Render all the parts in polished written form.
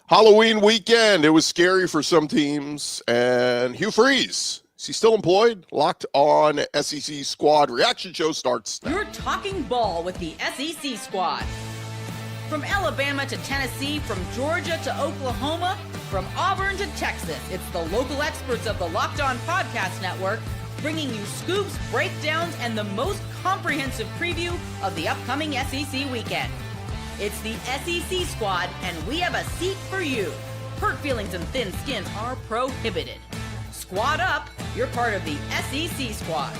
Halloween weekend. It was scary for some teams. And Hugh Freeze, is he still employed? Locked on SEC Squad Reaction Show starts now. You're talking ball with the SEC Squad. From Alabama to Tennessee, from Georgia to Oklahoma, from Auburn to Texas, it's the local experts of the Locked On Podcast Network bringing you scoops, breakdowns, and the most comprehensive preview of the upcoming SEC weekend. It's the SEC Squad, and we have a seat for you. Hurt feelings and thin skins are prohibited. Squad up, you're part of the SEC Squad.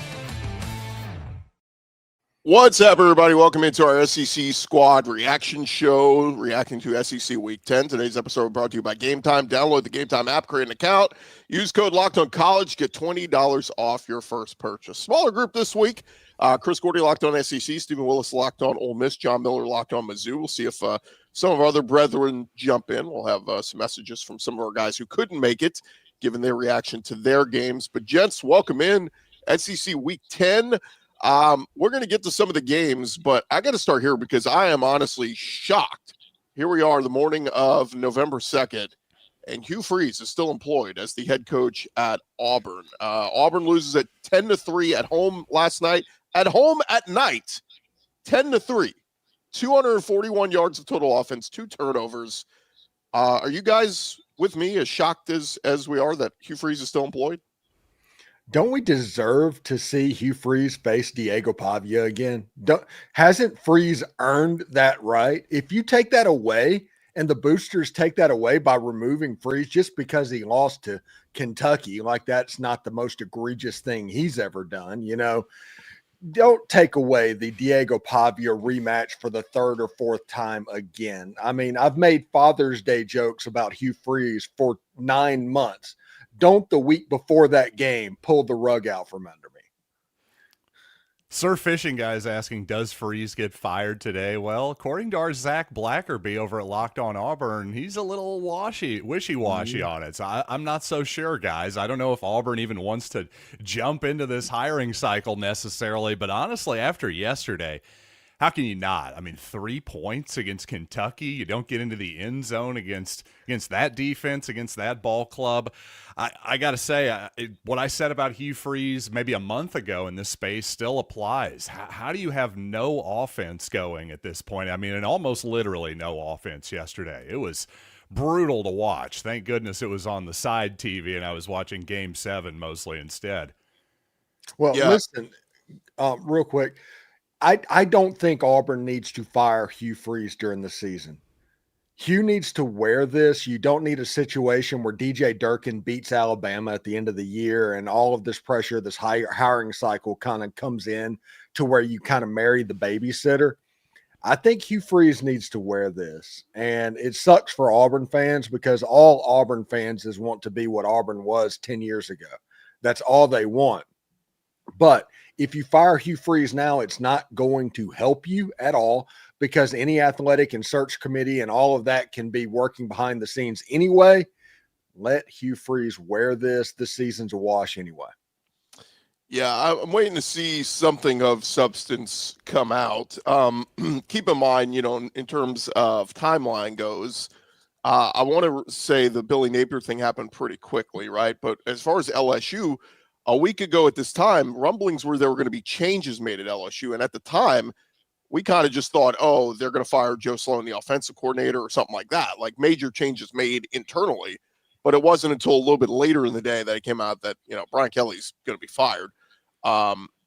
What's up, everybody? Welcome into our SEC Squad Reaction Show, reacting to SEC Week 10. Today's episode brought to you by Game Time. Download the Game Time app, create an account, use code LOCKEDONCollege, get $20 off your first purchase. Smaller group this week. Chris Gordy locked on SEC, Stephen Willis locked on Ole Miss, John Miller locked on Mizzou. We'll see if some of our other brethren jump in. We'll have some messages from some of our guys who couldn't make it, given their reaction to their games. But gents, welcome in SEC Week 10. We're going to get to some of the games, but I got to start here because I am honestly shocked. Here we are, the morning of November 2nd, and Hugh Freeze is still employed as the head coach at Auburn. Auburn loses at 10-3 at home last night. At home at night, 10-3, 241 yards of total offense, 2 turnovers. Are you guys with me as shocked as we are that Hugh Freeze is still employed? Don't we deserve to see Hugh Freeze face Diego Pavia again? Hasn't Freeze earned that right? If you take that away and the boosters take that away by removing Freeze just because he lost to Kentucky, like that's not the most egregious thing he's ever done, you know, don't take away the Diego Pavia rematch for the third or fourth time again. I mean, I've made Father's Day jokes about Hugh Freeze for 9 months. Don't the week before that game pull the rug out from under me. Sir Fishing Guy's asking, does Freeze get fired today? Well, according to our Zach Blackerby over at Locked On Auburn, he's a little wishy-washy on it. So I'm not so sure, guys. I don't know if Auburn even wants to jump into this hiring cycle necessarily, but honestly, after yesterday, how can you not? I mean, 3 points against Kentucky. You don't get into the end zone against that defense, against that ball club. I got to say, what I said about Hugh Freeze maybe a month ago in this space still applies. How do you have no offense going at this point? I mean, and almost literally no offense yesterday. It was brutal to watch. Thank goodness it was on the side TV, and I was watching Game 7 mostly instead. Well, listen, real quick. I don't think Auburn needs to fire Hugh Freeze during the season. Hugh needs to wear this. You don't need a situation where DJ Durkin beats Alabama at the end of the year and all of this pressure, this hiring cycle kind of comes in to where you kind of marry the babysitter. I think Hugh Freeze needs to wear this. And it sucks for Auburn fans because all Auburn fans want to be what Auburn was 10 years ago. That's all they want. But if you fire Hugh Freeze now, it's not going to help you at all because any athletic and search committee and all of that can be working behind the scenes anyway. Let Hugh Freeze wear this. This season's a wash anyway. Yeah, I'm waiting to see something of substance come out. Keep in mind, you know, in terms of timeline goes, I want to say the Billy Napier thing happened pretty quickly, right? But as far as LSU, a week ago at this time, rumblings were there were going to be changes made at LSU. And at the time, we kind of just thought, oh, they're going to fire Joe Sloan, the offensive coordinator, or something like that, like major changes made internally. But it wasn't until a little bit later in the day that it came out that, you know, Brian Kelly's going to be fired.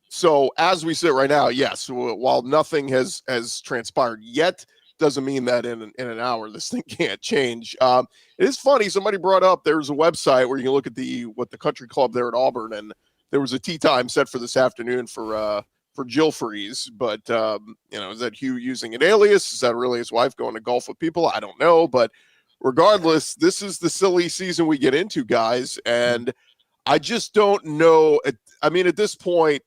So as we sit right now, yes, while nothing has transpired yet, doesn't mean that in an hour this thing can't change. It is funny. Somebody brought up there's a website where you can look at the country club there at Auburn, and there was a tea time set for this afternoon for Jill Freeze. But you know, is that Hugh using an alias? Is that really his wife going to golf with people? I don't know. But regardless, this is the silly season we get into, guys, and I just don't know. I mean, at this point,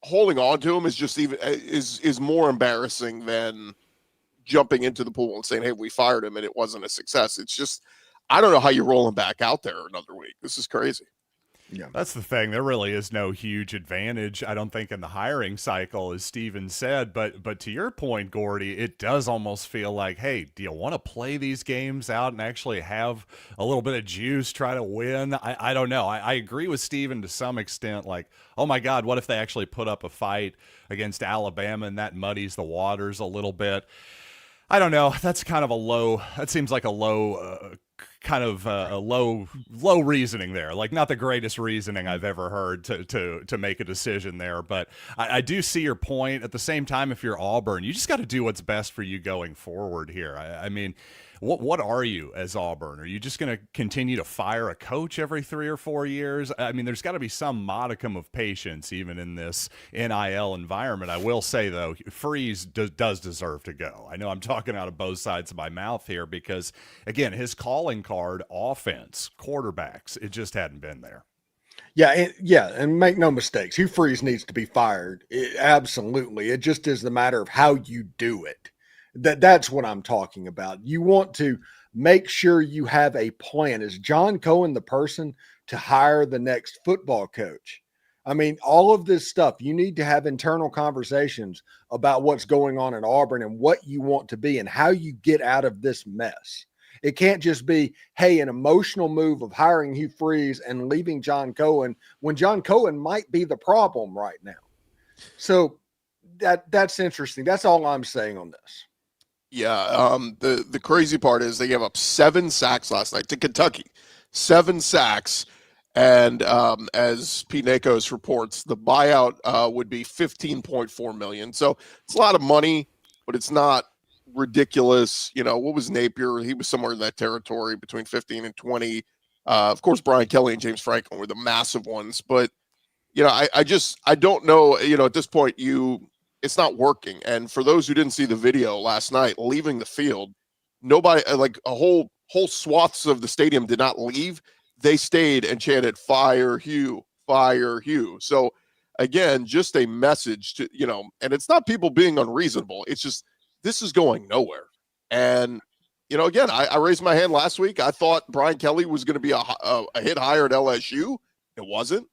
holding on to him is just is more embarrassing than jumping into the pool and saying, hey, we fired him and it wasn't a success. It's just, I don't know how you roll him back out there another week. This is crazy. Yeah. That's the thing. There really is no huge advantage, I don't think, in the hiring cycle, as Steven said. But to your point, Gordy, it does almost feel like, hey, do you want to play these games out and actually have a little bit of juice, try to win? I don't know. I agree with Steven to some extent. Like, oh my God, what if they actually put up a fight against Alabama and that muddies the waters a little bit? I don't know. That's kind of a low. That seems like a low, a low reasoning there. Like, not the greatest reasoning I've ever heard to make a decision there. But I do see your point. At the same time, if you're Auburn, you just got to do what's best for you going forward here. I mean, what are you as Auburn? Are you just going to continue to fire a coach every 3 or 4 years? I mean, there's got to be some modicum of patience even in this NIL environment. I will say, though, Freeze does deserve to go. I know I'm talking out of both sides of my mouth here because, again, his calling card, offense, quarterbacks, it just hadn't been there. Yeah, and make no mistakes, Hugh Freeze needs to be fired. Absolutely. It just is the matter of how you do it. That's what I'm talking about. You want to make sure you have a plan. Is John Cohen the person to hire the next football coach? I mean, all of this stuff, you need to have internal conversations about what's going on in Auburn and what you want to be and how you get out of this mess. It can't just be, hey, an emotional move of hiring Hugh Freeze and leaving John Cohen when John Cohen might be the problem right now. So that's interesting. That's all I'm saying on this. Yeah, the crazy part is they gave up 7 sacks last night to Kentucky. 7 sacks, and as Pete Nakos reports, the buyout would be $15.4 million. So it's a lot of money, but it's not ridiculous. You know, what was Napier? He was somewhere in that territory between 15 and 20. Of course, Brian Kelly and James Franklin were the massive ones, but you know, I don't know. You know, at this point, it's not working. And for those who didn't see the video last night, leaving the field, nobody, like a whole swaths of the stadium did not leave. They stayed and chanted, "Fire Hugh, fire Hugh." So again, just a message to, you know, and it's not people being unreasonable. It's just, this is going nowhere. And, you know, again, I raised my hand last week. I thought Brian Kelly was going to be a hit higher at LSU. It wasn't.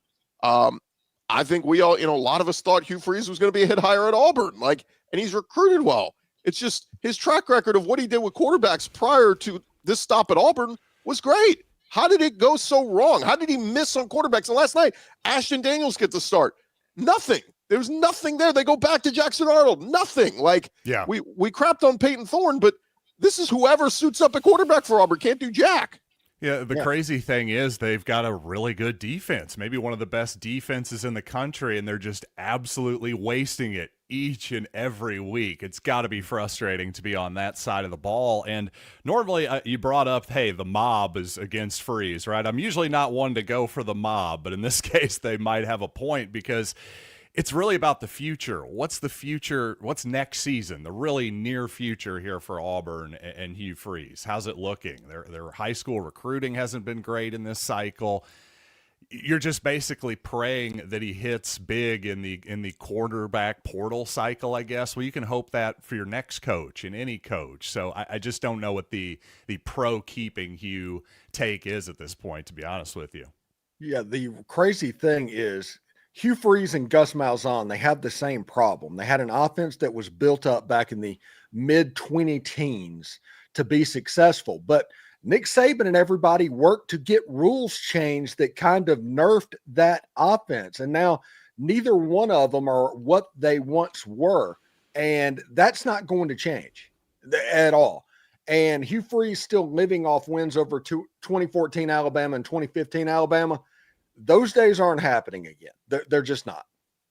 I think we all, you know, a lot of us thought Hugh Freeze was going to be a hit higher at Auburn, like, and he's recruited well. It's just his track record of what he did with quarterbacks prior to this stop at Auburn was great. How did it go so wrong? How did he miss on quarterbacks? And last night, Ashton Daniels gets the start. Nothing. There's nothing there. They go back to Jackson Arnold. Nothing. Like, yeah, we crapped on Peyton Thorne, but this is whoever suits up a quarterback for Auburn. Can't do jack. Yeah, the crazy thing is they've got a really good defense, maybe one of the best defenses in the country, and they're just absolutely wasting it each and every week. It's got to be frustrating to be on that side of the ball. And normally you brought up, hey, the mob is against Freeze, right? I'm usually not one to go for the mob, but in this case they might have a point because it's really about the future. What's the future? What's next season? The really near future here for Auburn and Hugh Freeze. How's it looking? Their high school recruiting hasn't been great in this cycle. You're just basically praying that he hits big in the quarterback portal cycle, I guess. Well, you can hope that for your next coach and any coach. So I just don't know what the pro keeping Hugh take is at this point, to be honest with you. Yeah, the crazy thing is, Hugh Freeze and Gus Malzahn, they have the same problem. They had an offense that was built up back in the mid-20 teens to be successful. But Nick Saban and everybody worked to get rules changed that kind of nerfed that offense. And now neither one of them are what they once were. And that's not going to change at all. And Hugh Freeze still living off wins over 2014 Alabama and 2015 Alabama. Those days aren't happening again. They're just not.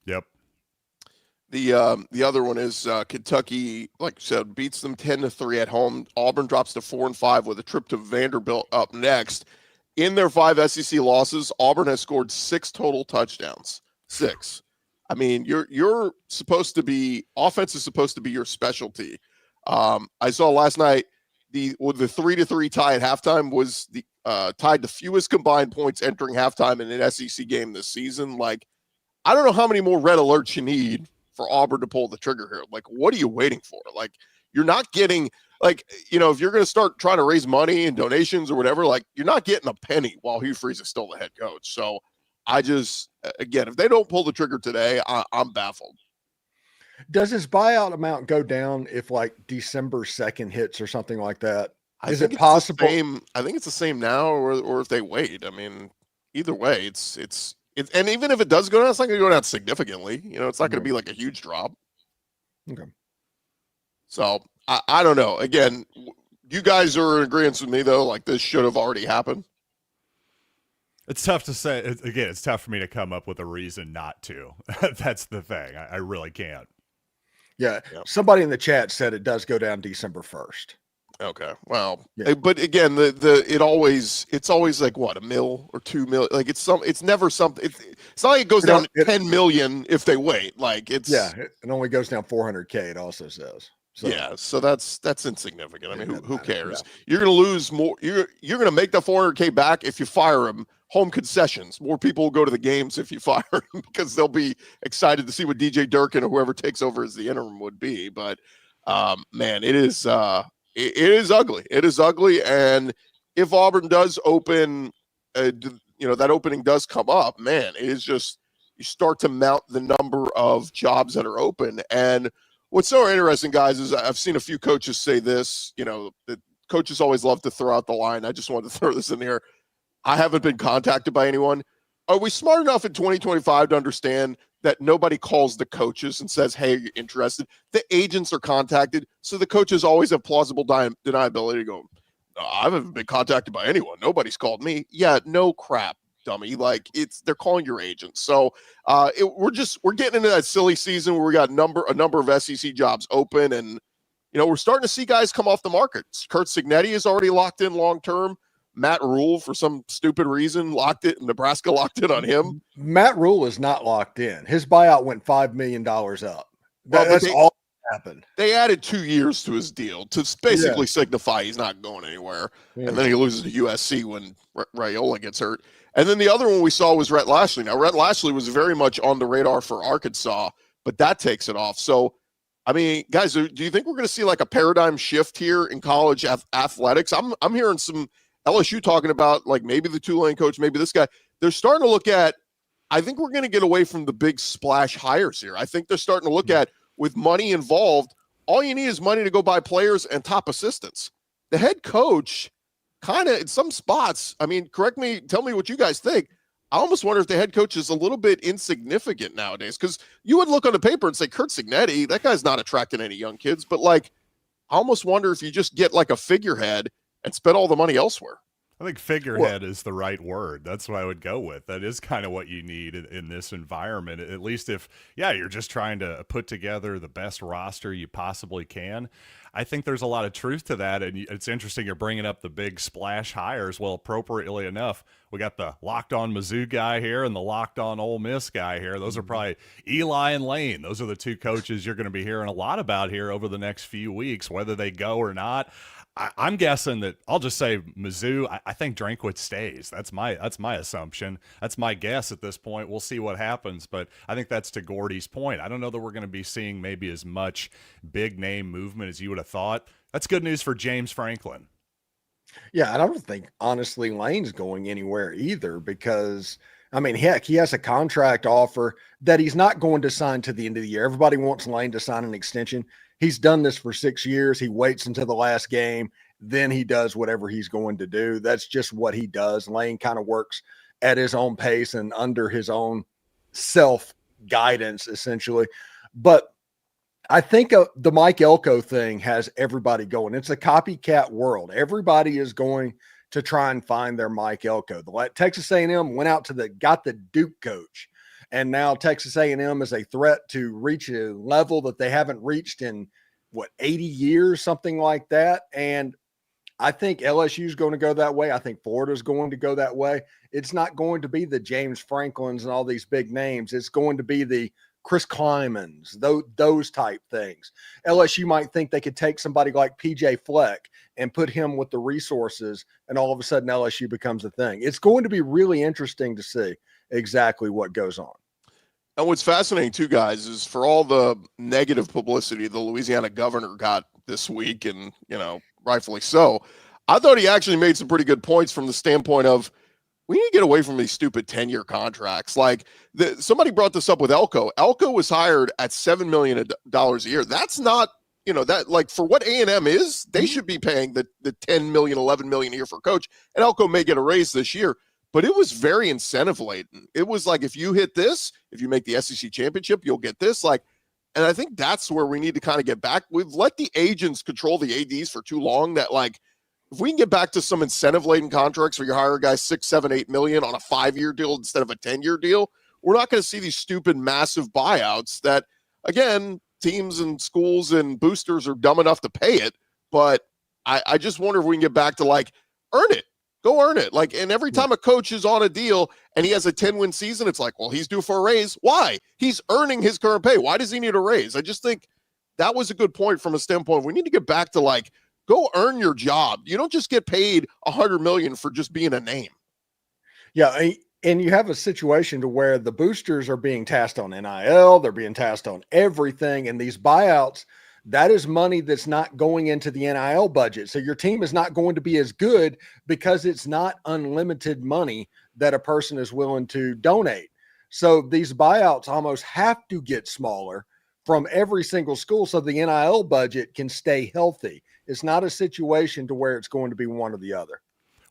Yep. The other one is Kentucky, like you said, beats them 10-3 at home. Auburn drops to 4-5 with a trip to Vanderbilt up next. In their 5 SEC losses, Auburn has scored 6 total touchdowns. 6. I mean, you're supposed to be, offense is supposed to be your specialty. I saw last night the 3-3 tie at halftime was the tied the fewest combined points entering halftime in an SEC game this season. Like, I don't know how many more red alerts you need for Auburn to pull the trigger here. Like, what are you waiting for? Like, you're not getting, like, you know, if you're going to start trying to raise money and donations or whatever, like, you're not getting a penny while Hugh Freeze is still the head coach. So I just, again, if they don't pull the trigger today, I'm baffled. Does his buyout amount go down if like December 2nd hits or something like that? Is it possible? I think it's the same now, or if they wait. I mean, either way, it's and even if it does go down, it's not going to go down significantly. It's not going to be like a huge drop. Okay. So I don't know. Again, you guys are in agreement with me though. Like this should have already happened. It's tough to say. Again, it's tough for me to come up with a reason not to. That's the thing. I really can't. Yeah. Yep. Somebody in the chat said it does go down December 1st. Okay. Well, but again, it's always like what, $1 million or $2 million. Like it's never something. It's not like it goes down 10 million if they wait. Like it only goes down 400K. It also says. So. Yeah, so that's insignificant. I mean, who cares? Yeah. You're going to lose more. You're going to make the 400K back if you fire him. Home concessions. More people will go to the games if you fire him because they'll be excited to see what DJ Durkin or whoever takes over as the interim would be. But man, it is ugly. It is ugly. And if Auburn does open, that opening does come up, man, it is just you start to mount the number of jobs that are open. And what's so interesting, guys, is I've seen a few coaches say this, that coaches always love to throw out the line. I just wanted to throw this in here. I haven't been contacted by anyone. Are we smart enough in 2025 to understand that nobody calls the coaches and says, hey, you're interested? The agents are contacted. So the coaches always have plausible deniability to go, no, I haven't been contacted by anyone. Nobody's called me. Yeah, no crap, dummy. Like they're calling your agents. So we're getting into that silly season where we got a number of SEC jobs open, and we're starting to see guys come off the market. Kurt Cignetti is already locked in long term. Matt Rule, for some stupid reason, Nebraska locked in on him. Matt Rule is not locked in. His buyout went $5 million up. That's all that happened. They added 2 years to his deal to basically signify he's not going anywhere. Yeah. And then he loses to USC when Raiola gets hurt. And then the other one we saw was Rhett Lashley. Now, Rhett Lashley was very much on the radar for Arkansas, but that takes it off. So, I mean, guys, do you think we're going to see like a paradigm shift here in college athletics? I'm hearing some LSU talking about like maybe the Tulane coach, maybe this guy. They're starting to look at, I think we're going to get away from the big splash hires here. I think they're starting to look at, with money involved, all you need is money to go buy players and top assistants. The head coach kind of in some spots, I mean, tell me what you guys think. I almost wonder if the head coach is a little bit insignificant nowadays, because you would look on the paper and say, Kurt Cignetti, that guy's not attracting any young kids. But like, I almost wonder if you just get like a figurehead and spend all the money elsewhere. I think figurehead is the right word. That's what I would go with. That is kind of what you need in this environment, at least if, you're just trying to put together the best roster you possibly can. I think there's a lot of truth to that, and it's interesting you're bringing up the big splash hires. Well, appropriately enough, we got the Locked On Mizzou guy here and the Locked On Ole Miss guy here. Those are probably Eli and Lane. Those are the two coaches you're going to be hearing a lot about here over the next few weeks, whether they go or not. I'm guessing that I'll just say Mizzou. I think Drinkwitz stays. That's my assumption. That's my guess at this point. We'll see what happens, but I think that's to Gordy's point. I don't know that we're going to be seeing maybe as much big name movement as you would have thought. That's good news for James Franklin. Yeah, and I don't think honestly Lane's going anywhere either, because I mean, heck, he has a contract offer that he's not going to sign to the end of the year. Everybody wants Lane to sign an extension. He's done this for 6 years. He waits until the last game. Then he does whatever he's going to do. That's just what he does. Lane kind of works at his own pace and under his own self-guidance, essentially. But I think the Mike Elko thing has everybody going. It's a copycat world. Everybody is going to try and find their Mike Elko. Texas A&M went out got the Duke coach. And now Texas A&M is a threat to reach a level that they haven't reached in, 80 years, something like that. And I think LSU is going to go that way. I think Florida is going to go that way. It's not going to be the James Franklins and all these big names. It's going to be the Chris Klymans, those type things. LSU might think they could take somebody like PJ Fleck and put him with the resources, and all of a sudden LSU becomes a thing. It's going to be really interesting to see exactly what goes on. And what's fascinating too, guys, is for all the negative publicity the Louisiana governor got this week, and rightfully so, I thought he actually made some pretty good points from the standpoint of we need to get away from these stupid 10-year contracts. Like somebody brought this up with Elko. Elko was hired at $7 million a year. That's not, that like for what A&M is, they should be paying the 10 million, 11 million a year for a coach. And Elko may get a raise this year, but it was very incentive laden. It was like, if you hit this, if you make the SEC championship, you'll get this. Like, and I think that's where we need to kind of get back. We've let the agents control the ADs for too long that, like, if we can get back to some incentive-laden contracts where you hire a guy 6, 7, 8 million on a 5-year deal instead of a 10-year deal, we're not going to see these stupid massive buyouts that, again, teams and schools and boosters are dumb enough to pay it. But I just wonder if we can get back to, like, earn it. Go earn it. Like, and every time a coach is on a deal and he has a 10-win season, it's like, well, he's due for a raise. Why? He's earning his current pay. Why does he need a raise? I just think that was a good point from a standpoint. We need to get back to, like, go earn your job. You don't just get paid $100 million for just being a name. Yeah, and you have a situation to where the boosters are being tasked on NIL, they're being tasked on everything, and these buyouts, that is money that's not going into the NIL budget. So your team is not going to be as good because it's not unlimited money that a person is willing to donate. So these buyouts almost have to get smaller from every single school so the NIL budget can stay healthy. It's not a situation to where it's going to be one or the other.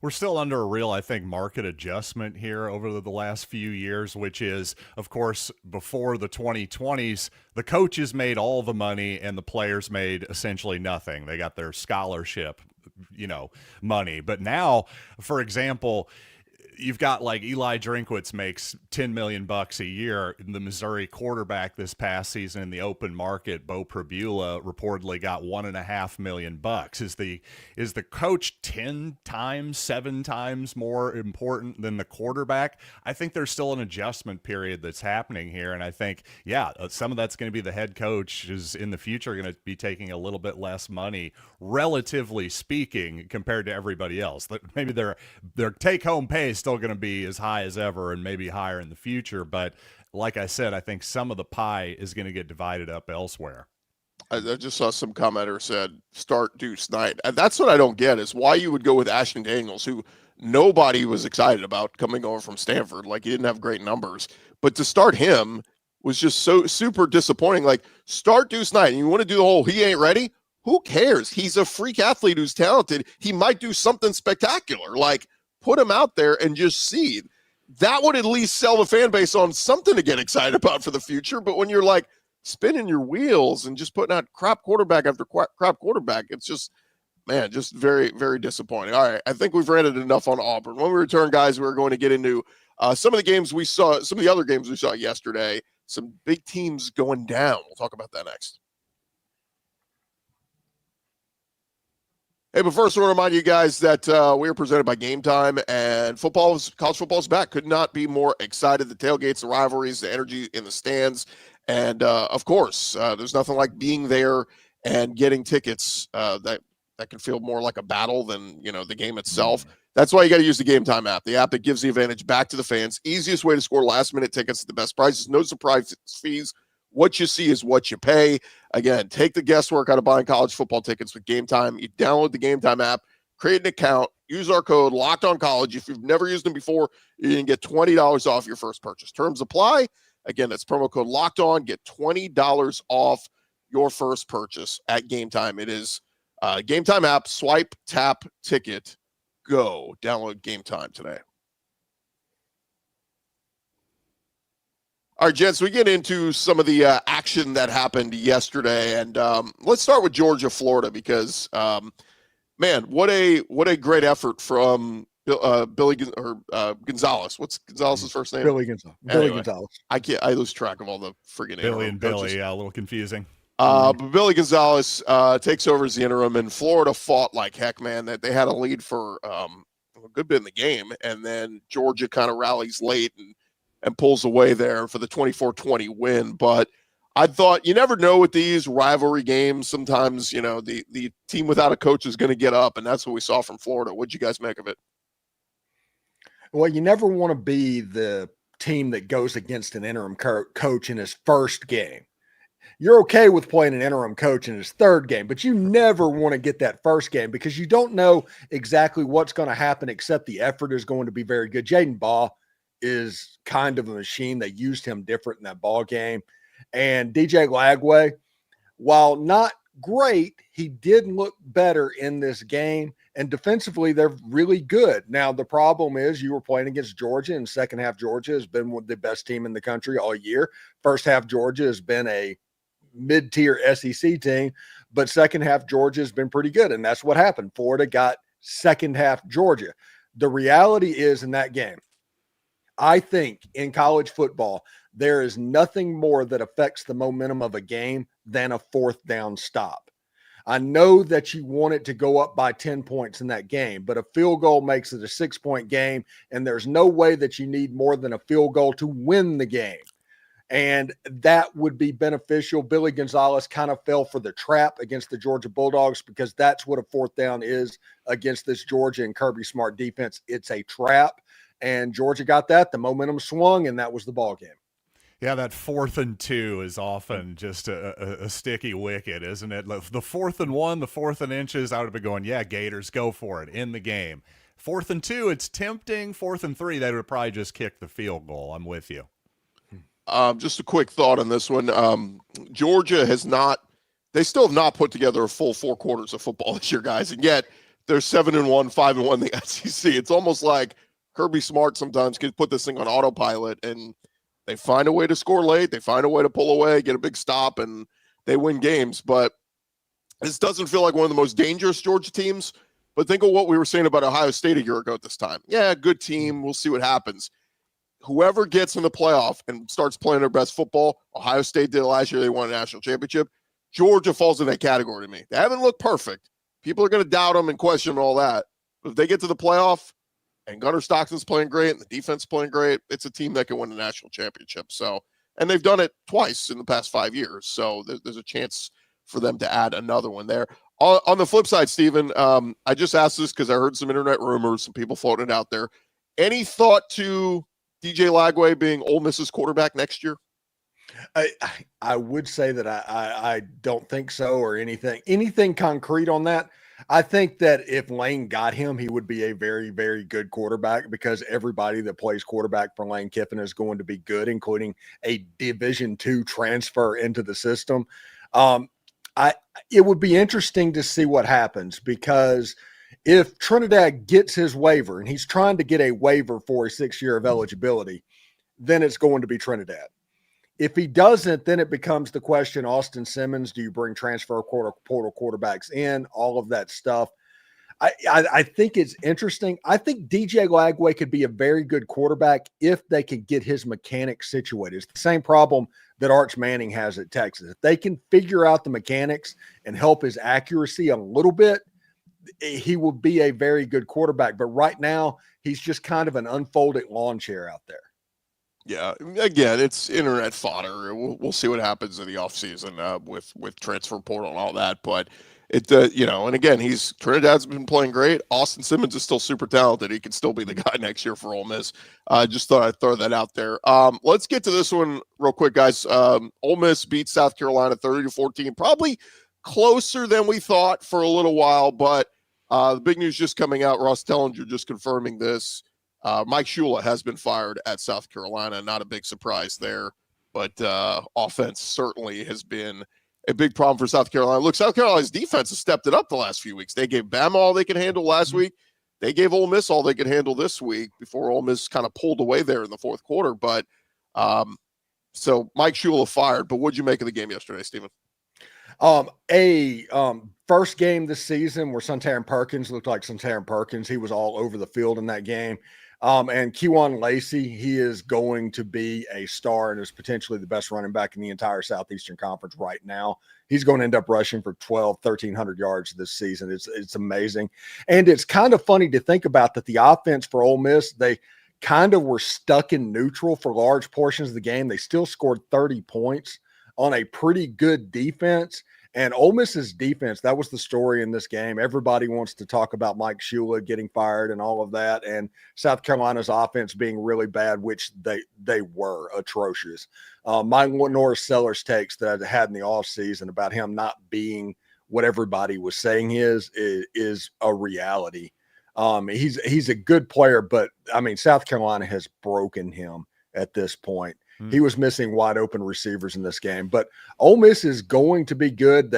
We're still under a real, I think, market adjustment here over the last few years, which is, of course, before the 2020s, the coaches made all the money and the players made essentially nothing. They got their scholarship, money. But now, for example, you've got like Eli Drinkwitz makes $10 million a year. The Missouri quarterback this past season in the open market, Bo Prabula, reportedly got $1.5 million. Is the coach 10 times, 7 times more important than the quarterback? I think there's still an adjustment period that's happening here. And I think, some of that's going to be the head coach is in the future going to be taking a little bit less money, relatively speaking, compared to everybody else. Maybe their take-home pay is still going to be as high as ever and maybe higher in the future. But like I said, I think some of the pie is going to get divided up elsewhere. I just saw some commenter said, start Deuce Knight. And that's what I don't get is why you would go with Ashton Daniels, who nobody was excited about coming over from Stanford. Like, he didn't have great numbers. But to start him was just so super disappointing. Like, start Deuce Knight. And you want to do the whole he ain't ready? Who cares? He's a freak athlete who's talented. He might do something spectacular. Like, put him out there and just see. That would at least sell the fan base on something to get excited about for the future. But when you're like spinning your wheels and just putting out crap quarterback after crap quarterback, it's just, man, just very, very disappointing. All right, I think we've ranted enough on Auburn. When we return, guys, we're going to get into some of the other games we saw yesterday. Some big teams going down. We'll talk about that next. Hey, but first, I want to remind you guys that we are presented by Game Time, and college football is back. Could not be more excited. The tailgates, the rivalries, the energy in the stands, and of course, there's nothing like being there and getting tickets that can feel more like a battle than the game itself. That's why you got to use the Game Time app, the app that gives the advantage back to the fans. Easiest way to score last-minute tickets at the best prices, no surprise fees. What you see is what you pay. Again, take the guesswork out of buying college football tickets with Game Time. You download the Game Time app, create an account, use our code LOCKEDONCollege. If you've never used them before, you can get $20 off your first purchase. Terms apply. Again, that's promo code LOCKEDON. Get $20 off your first purchase at Game Time. It is Game Time app, swipe, tap, ticket, go. Download Game Time today. All right, gents, we get into some of the action that happened yesterday, and let's start with Georgia, Florida, because man, what a great effort from Billy Gonzalez. What's Gonzalez's first name? Billy Gonzalez. Billy Gonzalez. I lose track of all the friggin' Billy and Billy, yeah, a little confusing. But Billy Gonzalez takes over as the interim, and Florida fought like heck, man. That they had a lead for a good bit in the game, and then Georgia kind of rallies late and pulls away there for the 24-20 win. But I thought you never know with these rivalry games. Sometimes, the team without a coach is going to get up, and that's what we saw from Florida. What'd you guys make of it? Well, you never want to be the team that goes against an interim coach in his first game. You're okay with playing an interim coach in his third game, but you never want to get that first game because you don't know exactly what's going to happen, except the effort is going to be very good. Jaden Baugh is kind of a machine. They used him different in that ball game. And DJ Lagway, while not great, he did look better in this game. And defensively, they're really good. Now, the problem is you were playing against Georgia, and second half Georgia has been one of the best team in the country all year. First half Georgia has been a mid-tier SEC team, but second half Georgia has been pretty good, and that's what happened. Florida got second half Georgia. The reality is in that game, I think in college football, there is nothing more that affects the momentum of a game than a fourth down stop. I know that you want it to go up by 10 points in that game, but a field goal makes it a 6-point game, and there's no way that you need more than a field goal to win the game. And that would be beneficial. Billy Gonzalez kind of fell for the trap against the Georgia Bulldogs because that's what a fourth down is against this Georgia and Kirby Smart defense. It's a trap, and Georgia got that. The momentum swung, and that was the ball game. Yeah, that 4th and 2 is often just a sticky wicket, isn't it? The 4th and 1, the 4th and inches, I would have been going, yeah, Gators, go for it in the game. 4th and 2, it's tempting. 4th and 3, they would probably just kick the field goal. I'm with you. Just a quick thought on this one. Georgia they still have not put together a full 4 quarters of football this year, guys. And yet they're 7-1, 5-1 in the SEC. It's almost like Kirby Smart sometimes can put this thing on autopilot, and they find a way to score late. They find a way to pull away, get a big stop, and they win games. But this doesn't feel like one of the most dangerous Georgia teams. But think of what we were saying about Ohio State a year ago at this time. Yeah, good team. We'll see what happens. Whoever gets in the playoff and starts playing their best football, Ohio State did last year. They won a national championship. Georgia falls in that category to me. They haven't looked perfect. People are going to doubt them and question them and all that. But if they get to the playoff and Gunnar Stockton's playing great and the defense is playing great, it's a team that can win a national championship. So, and they've done it twice in the past 5 years. So there's a chance for them to add another one there. On the flip side, Stephen, I just asked this because I heard some internet rumors, some people floating it out there. Any thought to DJ Lagway being Ole Miss's quarterback next year? I would say that I don't think so, or anything concrete on that. I think that if Lane got him, he would be a very, very good quarterback because everybody that plays quarterback for Lane Kiffin is going to be good, including a Division II transfer into the system. It would be interesting to see what happens because if Trinidad gets his waiver, and he's trying to get a waiver for a 6-year of eligibility, then it's going to be Trinidad. If he doesn't, then it becomes the question, Austin Simmons, do you bring transfer portal quarterbacks in, all of that stuff. I think it's interesting. I think DJ Lagway could be a very good quarterback if they could get his mechanics situated. It's the same problem that Arch Manning has at Texas. If they can figure out the mechanics and help his accuracy a little bit, he will be a very good quarterback. But right now, he's just kind of an unfolded lawn chair out there. Yeah, again, it's internet fodder. We'll see what happens in the offseason with transfer portal and all that. But it, and again, Trinidad's been playing great. Austin Simmons is still super talented. He can still be the guy next year for Ole Miss. Just thought I'd throw that out there. Let's get to this one real quick, guys. Ole Miss beat South Carolina 30-14, probably closer than we thought for a little while. But the big news just coming out, Ross Tellinger just confirming this. Mike Shula has been fired at South Carolina. Not a big surprise there, but offense certainly has been a big problem for South Carolina. Look, South Carolina's defense has stepped it up the last few weeks. They gave Bama all they could handle last week. They gave Ole Miss all they could handle this week before Ole Miss kind of pulled away there in the fourth quarter. But so Mike Shula fired. But what'd you make of the game yesterday, Stephen? First game this season where Suntarine Perkins looked like Suntarine Perkins. He was all over the field in that game. And Kejuan Lacey, he is going to be a star and is potentially the best running back in the entire Southeastern Conference right now. He's going to end up rushing for 1,300 yards this season. It's amazing. And it's kind of funny to think about that the offense for Ole Miss, they kind of were stuck in neutral for large portions of the game. They still scored 30 points on a pretty good defense. And Ole Miss's defense, that was the story in this game. Everybody wants to talk about Mike Shula getting fired and all of that, and South Carolina's offense being really bad, which they were atrocious. My Norris Sellers takes that I had in the offseason about him not being what everybody was saying is a reality. He's a good player, but I mean, South Carolina has broken him at this point. He was missing wide open receivers in this game, but Ole Miss is going to be good.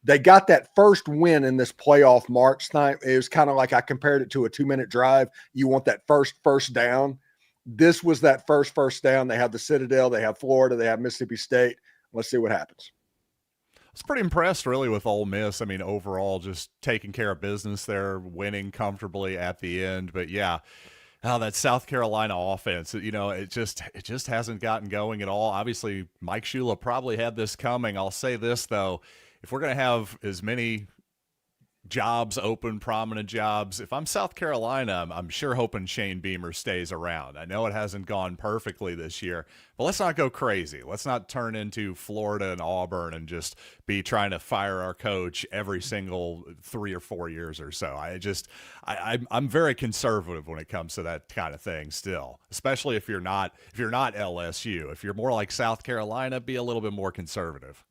They got that first win in this playoff March time. It was kind of like I compared it to a 2-minute drive. You want that first down. This was that first down. They have the Citadel, they have Florida, they have Mississippi State. Let's see what happens. I was pretty impressed really with Ole Miss. I mean, overall, just taking care of business there, winning comfortably at the end. But yeah, that South Carolina offense, it just hasn't gotten going at all. Obviously, Mike Shula probably had this coming. I'll say this, though. If we're going to have as many jobs open, prominent jobs, if I'm South Carolina, I'm sure hoping Shane Beamer stays around. I know it hasn't gone perfectly this year, but let's not go crazy. Let's not turn into Florida and Auburn and just be trying to fire our coach every single 3 or 4 years or so. I'm very conservative when it comes to that kind of thing still, especially if you're not LSU. If you're more like South Carolina, be a little bit more conservative.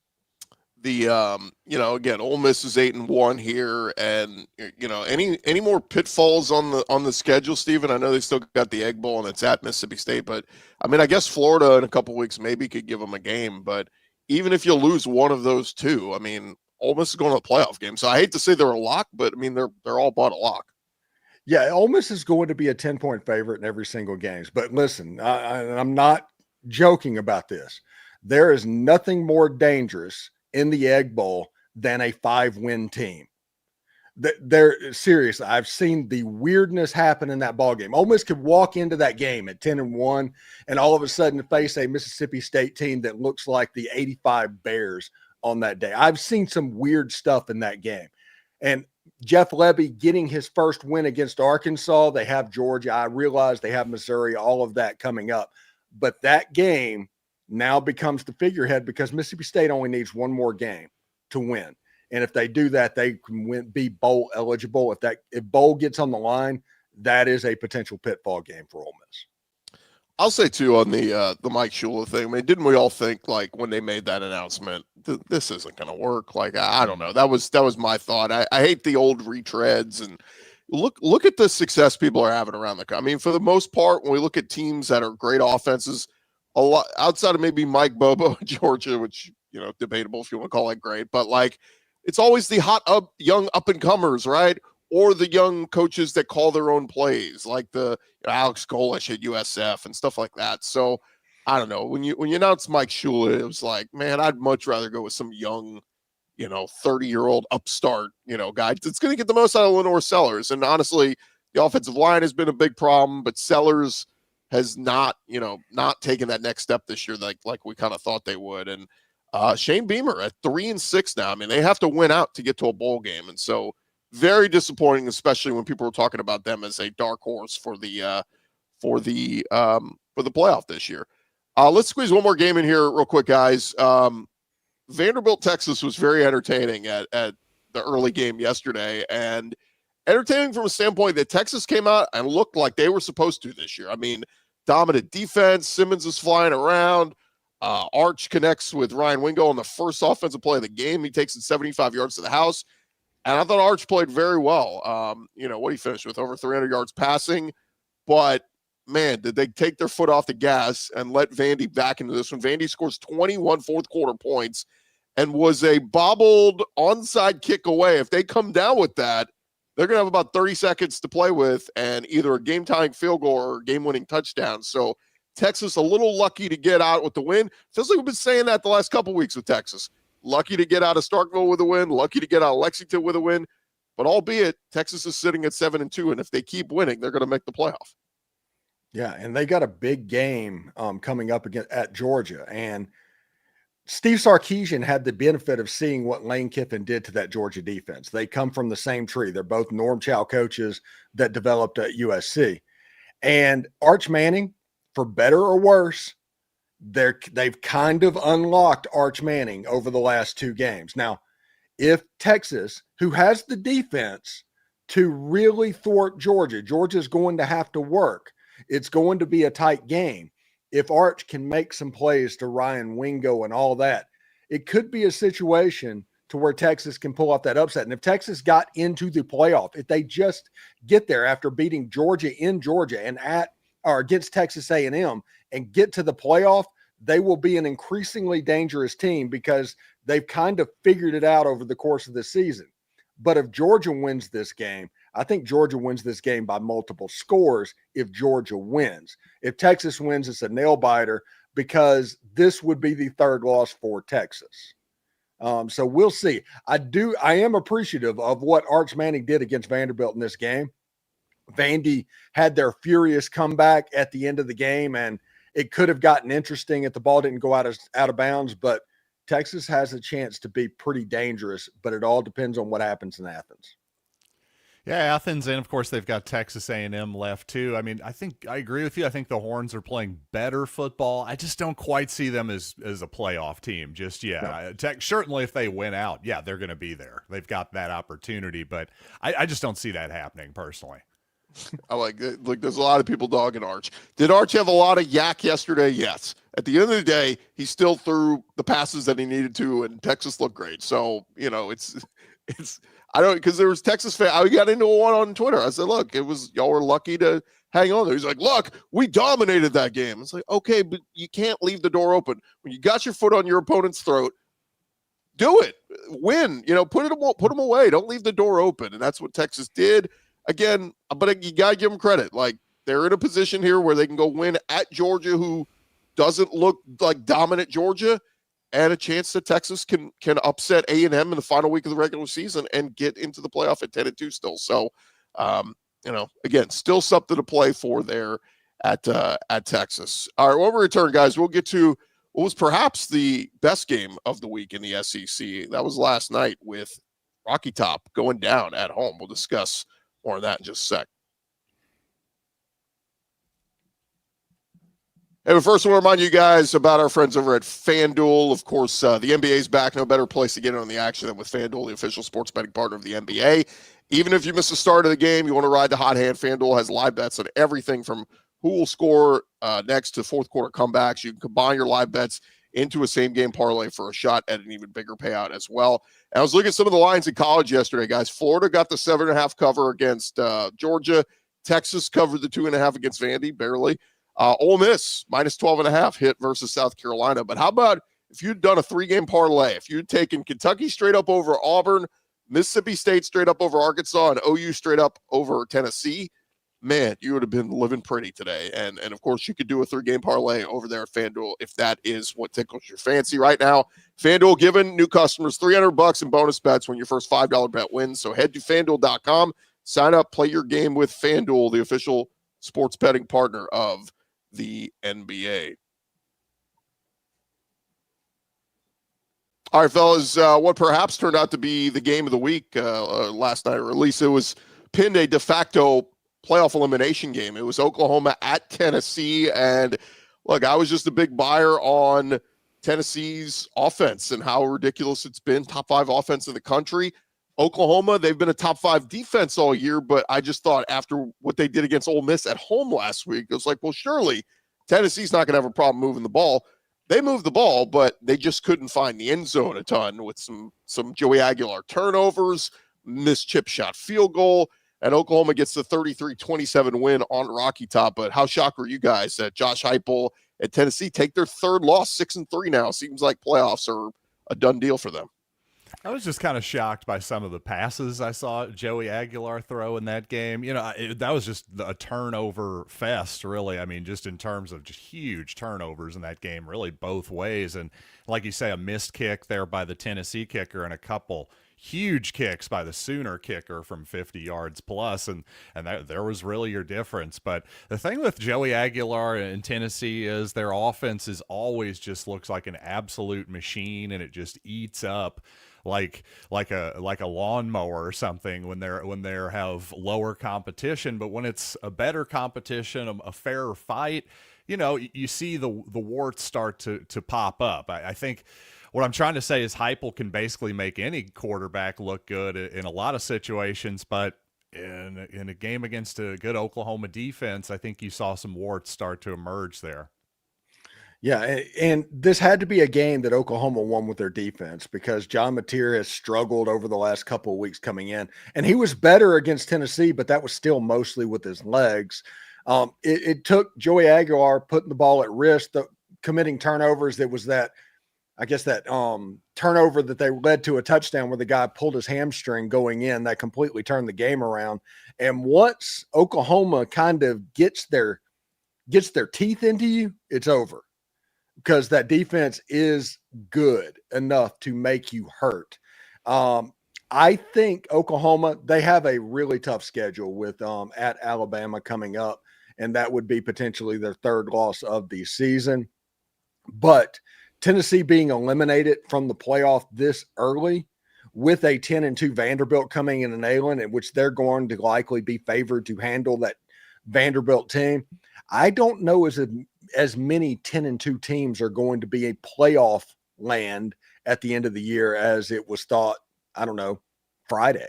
Again, Ole Miss is 8-1 here, and any more pitfalls on the schedule, Stephen? I know they still got the Egg Bowl and it's at Mississippi State, but I mean, I guess Florida in a couple weeks maybe could give them a game. But even if you lose one of those two, I mean, Ole Miss is going to a playoff game. So I hate to say they're a lock, but I mean they're all but a lock. Yeah, Ole Miss is going to be a 10-point favorite in every single game. But listen, I'm not joking about this. There is nothing more dangerous in the Egg Bowl than a 5-win team. They're serious. I've seen the weirdness happen in that ball game. Ole Miss could walk into that game at 10-1 and all of a sudden face a Mississippi State team that looks like the 85 Bears on that day. I've seen some weird stuff in that game. And Jeff Lebby getting his first win against Arkansas. They have Georgia. I realize they have Missouri, all of that coming up. But that game now becomes the figurehead because Mississippi State only needs one more game to win. And if they do that, they can be bowl eligible. If bowl gets on the line, that is a potential pitfall game for Ole Miss. I'll say too on the Mike Shula thing. I mean, didn't we all think like when they made that announcement, this isn't going to work? Like I don't know. That was my thought. I hate the old retreads and look at the success people are having around the country. I mean, for the most part, when we look at teams that are great offenses, a lot outside of maybe Mike Bobo in Georgia, which debatable if you want to call that great, but like it's always the young up and comers, right? Or the young coaches that call their own plays, like the Alex Golish at USF and stuff like that. So I don't know. When you announced Mike Shula, it was like, man, I'd much rather go with some young, 30-year-old upstart, guy that's going to get the most out of Lenore Sellers. And honestly, the offensive line has been a big problem, but Sellers has not taken that next step this year like we kind of thought they would. And Shane Beamer at 3-6 now. I mean, they have to win out to get to a bowl game. And so very disappointing, especially when people were talking about them as a dark horse for the playoff this year. Let's squeeze one more game in here real quick, guys. Vanderbilt, Texas was very entertaining at the early game yesterday, and entertaining from a standpoint that Texas came out and looked like they were supposed to this year. I mean, dominant defense. Simmons is flying around. Arch connects with Ryan Wingo on the first offensive play of the game. He takes it 75 yards to the house. And I thought Arch played very well. What he finished with over 300 yards passing. But, man, did they take their foot off the gas and let Vandy back into this one. Vandy scores 21 fourth-quarter points and was a bobbled onside kick away. If they come down with that, they're going to have about 30 seconds to play with and either a game-tying field goal or game-winning touchdown. So Texas a little lucky to get out with the win. Feels like we've been saying that the last couple weeks with Texas. Lucky to get out of Starkville with a win, lucky to get out of Lexington with a win. But albeit, Texas is sitting at 7-2, and if they keep winning, they're going to make the playoff. Yeah, and they got a big game coming up again at Georgia. And Steve Sarkisian had the benefit of seeing what Lane Kiffin did to that Georgia defense. They come from the same tree. They're both Norm Chow coaches that developed at USC. And Arch Manning, for better or worse, they've kind of unlocked Arch Manning over the last two games. Now, if Texas, who has the defense to really thwart Georgia, Georgia's going to have to work. It's going to be a tight game. If Arch can make some plays to Ryan Wingo and all that, it could be a situation to where Texas can pull off that upset. And if Texas got into the playoff, if they just get there after beating Georgia in Georgia and against Texas A&M and get to the playoff, they will be an increasingly dangerous team because they've kind of figured it out over the course of the season. But if Georgia wins this game, I think Georgia wins this game by multiple scores if Georgia wins. If Texas wins, it's a nail biter because this would be the third loss for Texas. So we'll see. I am appreciative of what Arch Manning did against Vanderbilt in this game. Vandy had their furious comeback at the end of the game, and it could have gotten interesting if the ball didn't go out of bounds, but Texas has a chance to be pretty dangerous, but it all depends on what happens in Athens. Yeah, Athens, and of course they've got Texas A&M left too. I mean, I agree with you. I think the Horns are playing better football. I just don't quite see them as a playoff team just yet. No. Certainly if they win out, yeah, they're going to be there. They've got that opportunity, but I just don't see that happening personally. I like it. Like, there's a lot of people dogging Arch. Did Arch have a lot of yak yesterday? Yes. At the end of the day, he still threw the passes that he needed to, and Texas looked great. So, it's I don't, because there was Texas fan. I got into one on Twitter. I said, look, y'all were lucky to hang on there. He's like, look, we dominated that game. It's like, okay, but you can't leave the door open. When you got your foot on your opponent's throat, do it. Win. Put them away. Don't leave the door open. And that's what Texas did. Again, but you got to give them credit. Like, they're in a position here where they can go win at Georgia, who doesn't look like dominant Georgia, and a chance that Texas can upset A&M in the final week of the regular season and get into the playoff at 10-2 still. So, again, still something to play for there at Texas. All right, when we return, guys, we'll get to what was perhaps the best game of the week in the SEC. That was last night with Rocky Top going down at home. We'll discuss more on that in just a sec. Hey, but first, I want to remind you guys about our friends over at FanDuel. Of course, the NBA is back. No better place to get in on the action than with FanDuel, the official sports betting partner of the NBA. Even if you miss the start of the game, you want to ride the hot hand, FanDuel has live bets on everything from who will score next to fourth quarter comebacks. You can combine your live bets into a same-game parlay for a shot at an even bigger payout as well. And I was looking at some of the lines in college yesterday, guys. Florida got the 7.5 cover against Georgia. Texas covered the 2.5 against Vandy, barely. Ole Miss, minus 12.5 hit versus South Carolina. But how about if you'd done a 3-game parlay, if you'd taken Kentucky straight up over Auburn, Mississippi State straight up over Arkansas, and OU straight up over Tennessee, man, you would have been living pretty today. And of course, you could do a 3-game parlay over there at FanDuel if that is what tickles your fancy right now. FanDuel giving new customers $300 in bonus bets when your first $5 bet wins. So head to FanDuel.com, sign up, play your game with FanDuel, the official sports betting partner of the NBA. All right, fellas, what perhaps turned out to be the game of the week last night, or at least it was pinned a de facto playoff elimination game. It was Oklahoma at Tennessee, and look, I was just a big buyer on Tennessee's offense and how ridiculous it's been. Top 5 offense in the country. Oklahoma, they've been a top 5 defense all year, but I just thought after what they did against Ole Miss at home last week, it was like, well, surely Tennessee's not going to have a problem moving the ball. They moved the ball, but they just couldn't find the end zone a ton with some Joey Aguilar turnovers, missed chip shot field goal, and Oklahoma gets the 33-27 win on Rocky Top. But how shocked were you guys that Josh Heupel at Tennessee take their 3rd loss, 6-3 now? Seems like playoffs are a done deal for them. I was just kind of shocked by some of the passes I saw Joey Aguilar throw in that game. That was just a turnover fest, really. I mean, just in terms of just huge turnovers in that game, really both ways. And like you say, a missed kick there by the Tennessee kicker and a couple huge kicks by the Sooner kicker from 50 yards plus, and there was really your difference. But the thing with Joey Aguilar in Tennessee is their offense is always just looks like an absolute machine, and it just eats up like a lawnmower or something when they're have lower competition. But when it's a better competition, a fairer fight, you see the warts start to pop up. I think what I'm trying to say is Heupel can basically make any quarterback look good in a lot of situations, but in a game against a good Oklahoma defense, I think you saw some warts start to emerge there. Yeah, and this had to be a game that Oklahoma won with their defense because John Mateer has struggled over the last couple of weeks coming in, and he was better against Tennessee, but that was still mostly with his legs. It took Joey Aguilar putting the ball at risk, committing turnovers. That was that, I guess, that turnover that they led to a touchdown where the guy pulled his hamstring going in. That completely turned the game around. And once Oklahoma kind of gets their teeth into you, it's over. Because that defense is good enough to make you hurt. I think Oklahoma, they have a really tough schedule with at Alabama coming up, and that would be potentially their third loss of the season. But Tennessee being eliminated from the playoff this early with a 10-2 Vanderbilt coming in and ailing, in which they're going to likely be favored to handle that Vanderbilt team. I don't know as many 10-2 teams are going to be a playoff land at the end of the year as it was thought, I don't know, Friday.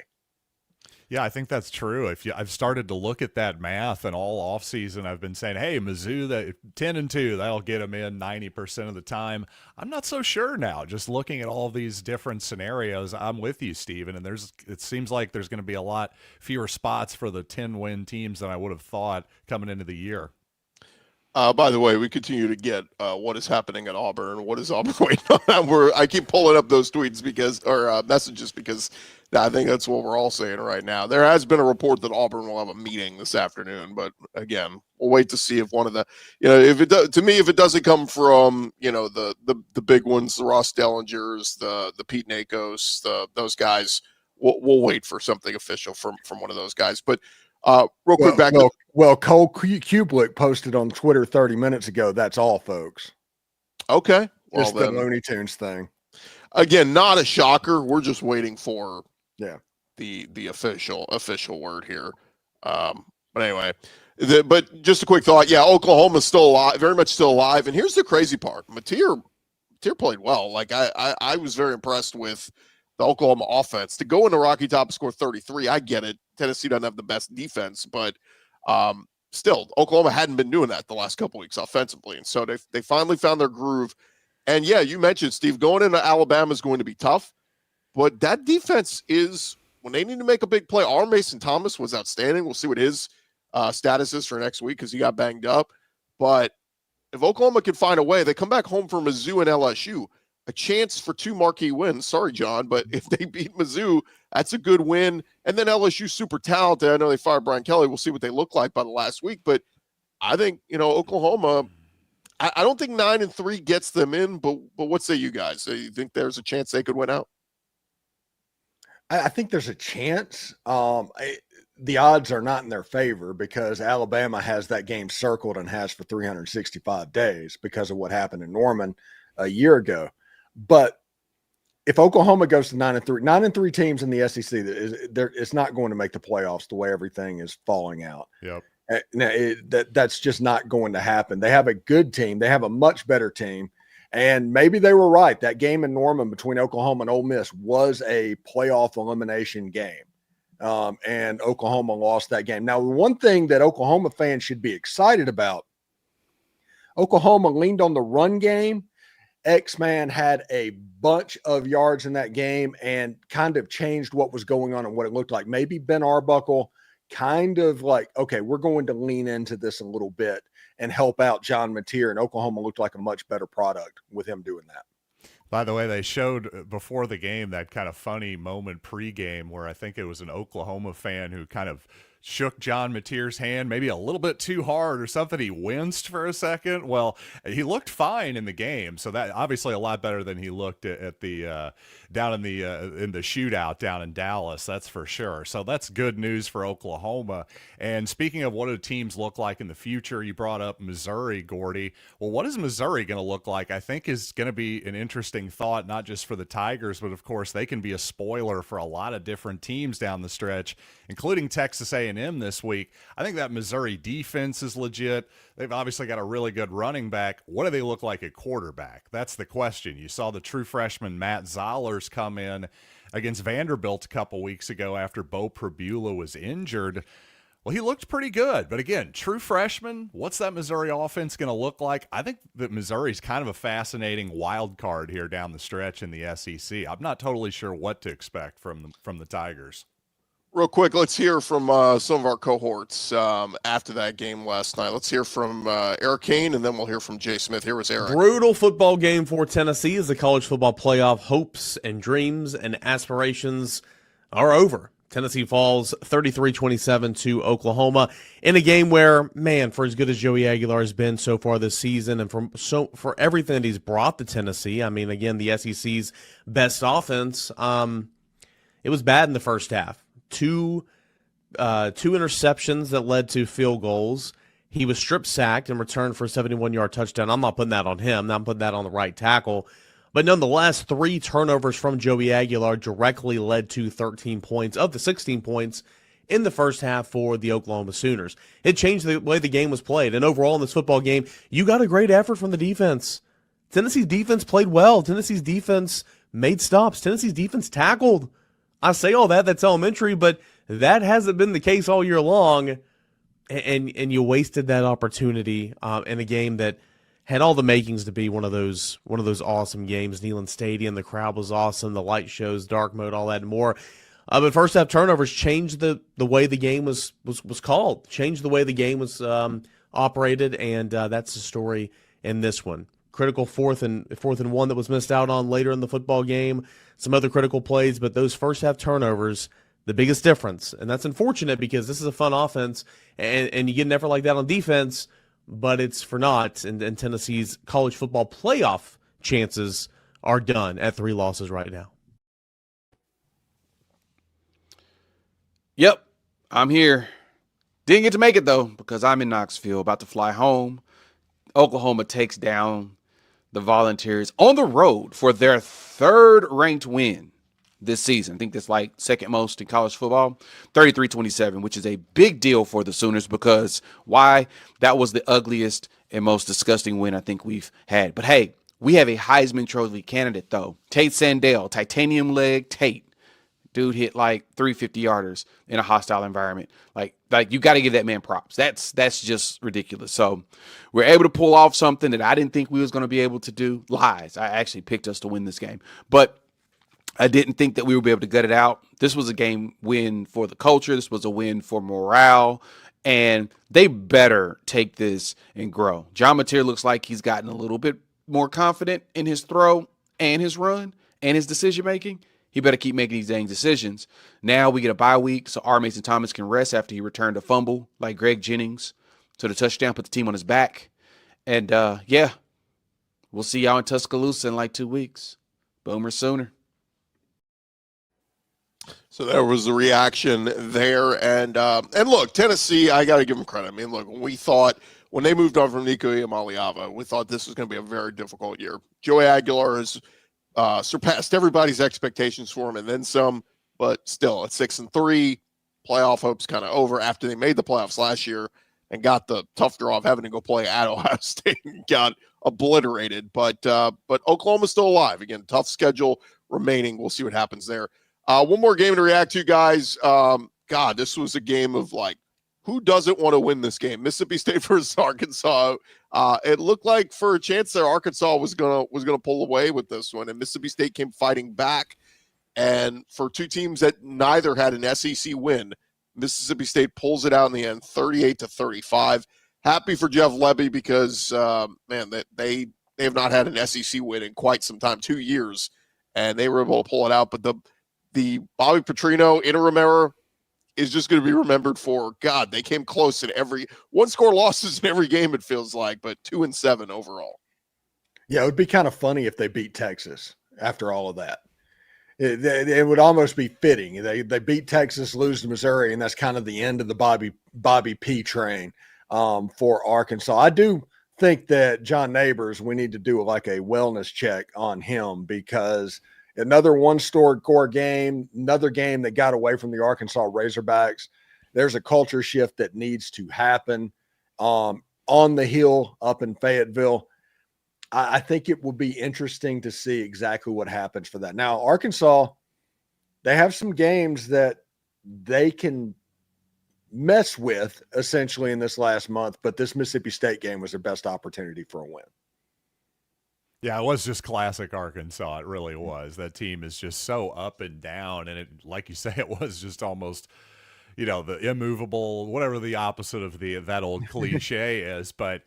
Yeah, I think that's true. I've started to look at that math, and all offseason I've been saying, hey, Mizzou, that 10-2, that'll get them in 90% of the time. I'm not so sure now. Just looking at all these different scenarios, I'm with you, Steven, and it seems like there's going to be a lot fewer spots for the 10-win teams than I would have thought coming into the year. By the way, we continue to get what is happening at Auburn. What is Auburn waiting on? I keep pulling up those tweets or messages because I think that's what we're all saying right now. There has been a report that Auburn will have a meeting this afternoon, but again, we'll wait to see if one of the, if it does, to me, if it doesn't come from, the big ones, the Ross Dellingers, the Pete Nakos, those guys, we'll wait for something official from one of those guys. But real quick, Cole Kublik posted on Twitter 30 minutes ago. That's all, folks. Okay. Just the Looney Tunes thing. Again, not a shocker. We're just waiting for the official word here. But anyway, but just a quick thought. Yeah, Oklahoma's still alive, very much still alive. And here's the crazy part. Mateer played well. Like I was very impressed with the Oklahoma offense. To go into Rocky Top and score 33, I get it. Tennessee doesn't have the best defense, but still, Oklahoma hadn't been doing that the last couple weeks offensively. And so they finally found their groove. And yeah, you mentioned, Steve, going into Alabama is going to be tough, but that defense is, when they need to make a big play, our Mason Thomas was outstanding. We'll see what his status is for next week because he got banged up. But if Oklahoma can find a way, they come back home for Mizzou and LSU, a chance for 2 marquee wins. Sorry, John, but if they beat Mizzou, that's a good win. And then LSU super talented. I know they fired Brian Kelly. We'll see what they look like by the last week. But I think, Oklahoma, I don't think 9-3 gets them in, but what say you guys? So you think there's a chance they could win out? I think there's a chance. The odds are not in their favor because Alabama has that game circled and has for 365 days because of what happened in Norman a year ago. But if Oklahoma goes to 9-3 teams in the SEC, it's not going to make the playoffs the way everything is falling out. Yep. Now, that's just not going to happen. They have a good team. They have a much better team. And maybe they were right. That game in Norman between Oklahoma and Ole Miss was a playoff elimination game. And Oklahoma lost that game. Now, the one thing that Oklahoma fans should be excited about, Oklahoma leaned on the run game. X-Man had a bunch of yards in that game and kind of changed what was going on and what it looked like. Maybe Ben Arbuckle kind of like, okay, we're going to lean into this a little bit and help out John Mateer, and Oklahoma looked like a much better product with him doing that. By the way, they showed before the game that kind of funny moment pregame where I think it was an Oklahoma fan who kind of shook John Mateer's hand maybe a little bit too hard or something. He winced for a second. Well, he looked fine in the game, so that obviously a lot better than he looked at the down in the shootout down in Dallas. That's for sure. So that's good news for Oklahoma. And speaking of what do teams look like in the future, you brought up Missouri, Gordy. Well, what is Missouri going to look like? I think is going to be an interesting thought, not just for the Tigers, but of course they can be a spoiler for a lot of different teams down the stretch, including Texas A&M. A&M this week. I think that Missouri defense is legit. They've obviously got a really good running back. What do they look like at quarterback? That's the question. You saw the true freshman Matt Zollers come in against Vanderbilt a couple weeks ago after Bo Prabula was injured. Well, he looked pretty good. But again, true freshman, what's that Missouri offense going to look like? I think that Missouri's kind of a fascinating wild card here down the stretch in the SEC. I'm not totally sure what to expect from the Tigers. Real quick, let's hear from some of our cohorts after that game last night. Let's hear from Eric Kane, and then we'll hear from Jay Smith. Here was Eric. Brutal football game for Tennessee as the college football playoff hopes and dreams and aspirations are over. Tennessee falls 33-27 to Oklahoma in a game where, man, for as good as Joey Aguilar has been so far this season and for everything that he's brought to Tennessee, I mean, again, the SEC's best offense, it was bad in the first half. Two interceptions that led to field goals. He was strip sacked and returned for a 71-yard touchdown. I'm not putting that on him. I'm putting that on the right tackle. But nonetheless, 3 turnovers from Joey Aguilar directly led to 13 points of the 16 points in the first half for the Oklahoma Sooners. It changed the way the game was played. And overall in this football game, you got a great effort from the defense. Tennessee's defense played well. Tennessee's defense made stops. Tennessee's defense tackled. I say all that, that's elementary, but that hasn't been the case all year long. And you wasted that opportunity in a game that had all the makings to be one of those awesome games. Neyland Stadium, the crowd was awesome, the light shows, dark mode, all that and more. But first half turnovers changed the way the game was called, changed the way the game was operated, and that's the story in this one. Critical fourth and one that was missed out on later in the football game. Some other critical plays, but those first half turnovers, the biggest difference. And that's unfortunate because this is a fun offense, and you get an effort like that on defense, but it's for naught, and Tennessee's college football playoff chances are done at 3 losses right now. Yep, I'm here. Didn't get to make it, though, because I'm in Knoxville, about to fly home. Oklahoma takes down the Volunteers on the road for their 3rd ranked win this season. I think that's like second most in college football, 33-27, which is a big deal for the Sooners because why? That was the ugliest and most disgusting win I think we've had. But hey, we have a Heisman Trophy candidate though. Tate Sandell, titanium leg Tate. Dude hit like 350-yarders in a hostile environment. Like you got to give that man props. That's just ridiculous. So we're able to pull off something that I didn't think we was going to be able to do. Lies. I actually picked us to win this game. But I didn't think that we would be able to gut it out. This was a game win for the culture. This was a win for morale. And they better take this and grow. John Mateer looks like he's gotten a little bit more confident in his throw and his run and his decision-making. He better keep making these dang decisions. Now we get a bye week, so R. Mason Thomas can rest after he returned a fumble like Greg Jennings. So the touchdown put the team on his back. And, yeah, we'll see y'all in Tuscaloosa in like 2 weeks. Boomer Sooner. So there was the reaction there. And look, Tennessee, I got to give them credit. I mean, look, when they moved on from Nico Iamaleava, we thought this was going to be a very difficult year. Joey Aguilar has surpassed everybody's expectations for him and then some, but still at 6-3, playoff hopes kind of over after they made the playoffs last year and got the tough draw of having to go play at Ohio State and got obliterated. But Oklahoma's still alive. Again, tough schedule remaining. We'll see what happens there. One more game to react to, guys. God, this was a game of like, who doesn't want to win this game? Mississippi State versus Arkansas. It looked like for a chance there, Arkansas was gonna pull away with this one, and Mississippi State came fighting back. And for two teams that neither had an SEC win, Mississippi State pulls it out in the end, 38-35. Happy for Jeff Lebby because man, that they have not had an SEC win in quite some time, 2 years, and they were able to pull it out. But the Bobby Petrino interim error is just going to be remembered for, God, they came close in every one-score losses in every game, it feels like, but 2-7 overall. Yeah, it would be kind of funny if they beat Texas after all of that. It would almost be fitting. They beat Texas, lose to Missouri, and that's kind of the end of the Bobby P train for Arkansas. I do think that John Neighbors, we need to do like a wellness check on him because another one-score game, another game that got away from the Arkansas Razorbacks. there's a culture shift that needs to happen on the hill up in Fayetteville. I think it will be interesting to see exactly what happens for that. Now, Arkansas, they have some games that they can mess with essentially in this last month, but this Mississippi State game was their best opportunity for a win. Yeah, it was just classic Arkansas. It really was. That team is just so up and down, and it, like you say, it was just almost, the immovable, whatever the opposite of that old cliche is. But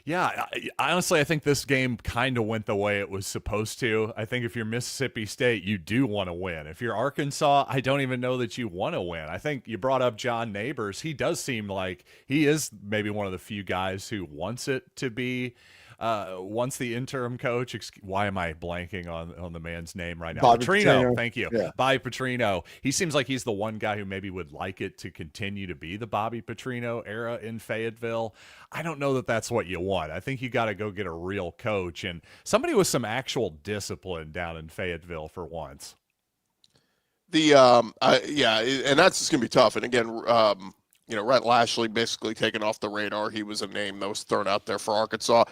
yeah, honestly, I think this game kind of went the way it was supposed to. I think if you're Mississippi State, you do want to win. If you're Arkansas, I don't even know that you want to win. I think you brought up John Neighbors. He does seem like he is maybe one of the few guys who wants it to be. Once the interim coach, why am I blanking on the man's name right now? Petrino. Thank you. Yeah. Bobby Petrino. He seems like he's the one guy who maybe would like it to continue to be the Bobby Petrino era in Fayetteville. I don't know that that's what you want. I think you got to go get a real coach and somebody with some actual discipline down in Fayetteville for once. And that's just gonna be tough. And again, Rhett Lashley basically taken off the radar. He was a name that was thrown out there for Arkansas.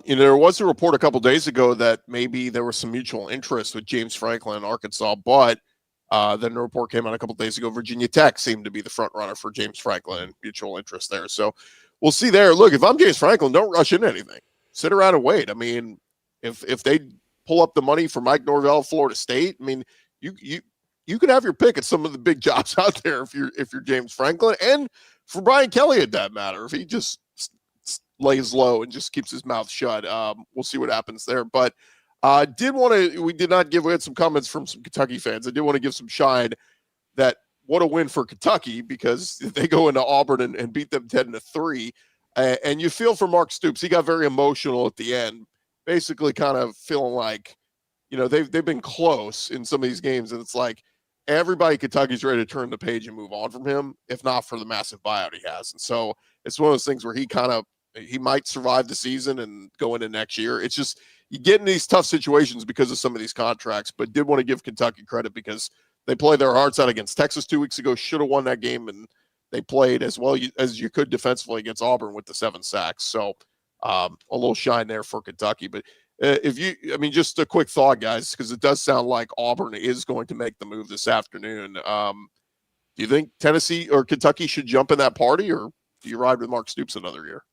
There was a report a couple days ago that maybe there was some mutual interest with James Franklin in Arkansas, but then the report came out a couple days ago. Virginia Tech seemed to be the front runner for James Franklin and mutual interest there. So we'll see there. Look, if I'm James Franklin, don't rush into anything. Sit around and wait. I mean, if they pull up the money for Mike Norvell, Florida State, I mean, you can have your pick at some of the big jobs out there if you're James Franklin, and for Brian Kelly at that matter, if he just lays low and just keeps his mouth shut. We'll see what happens there. But we had some comments from some Kentucky fans. I did want to give some shine that what a win for Kentucky, because they go into Auburn and beat them 10-3. And you feel for Mark Stoops. He got very emotional at the end, basically kind of feeling like, they've been close in some of these games, and it's like, everybody Kentucky's ready to turn the page and move on from him, if not for the massive buyout he has. And so it's one of those things where he might survive the season and go into next year. It's just, you get in these tough situations because of some of these contracts, but did want to give Kentucky credit because they played their hearts out against Texas 2 weeks ago, should have won that game, and they played as well as you could defensively against Auburn with the 7 sacks. So a little shine there for Kentucky. But just a quick thought, guys, because it does sound like Auburn is going to make the move this afternoon. Do you think Tennessee or Kentucky should jump in that party, or do you ride with Mark Stoops another year?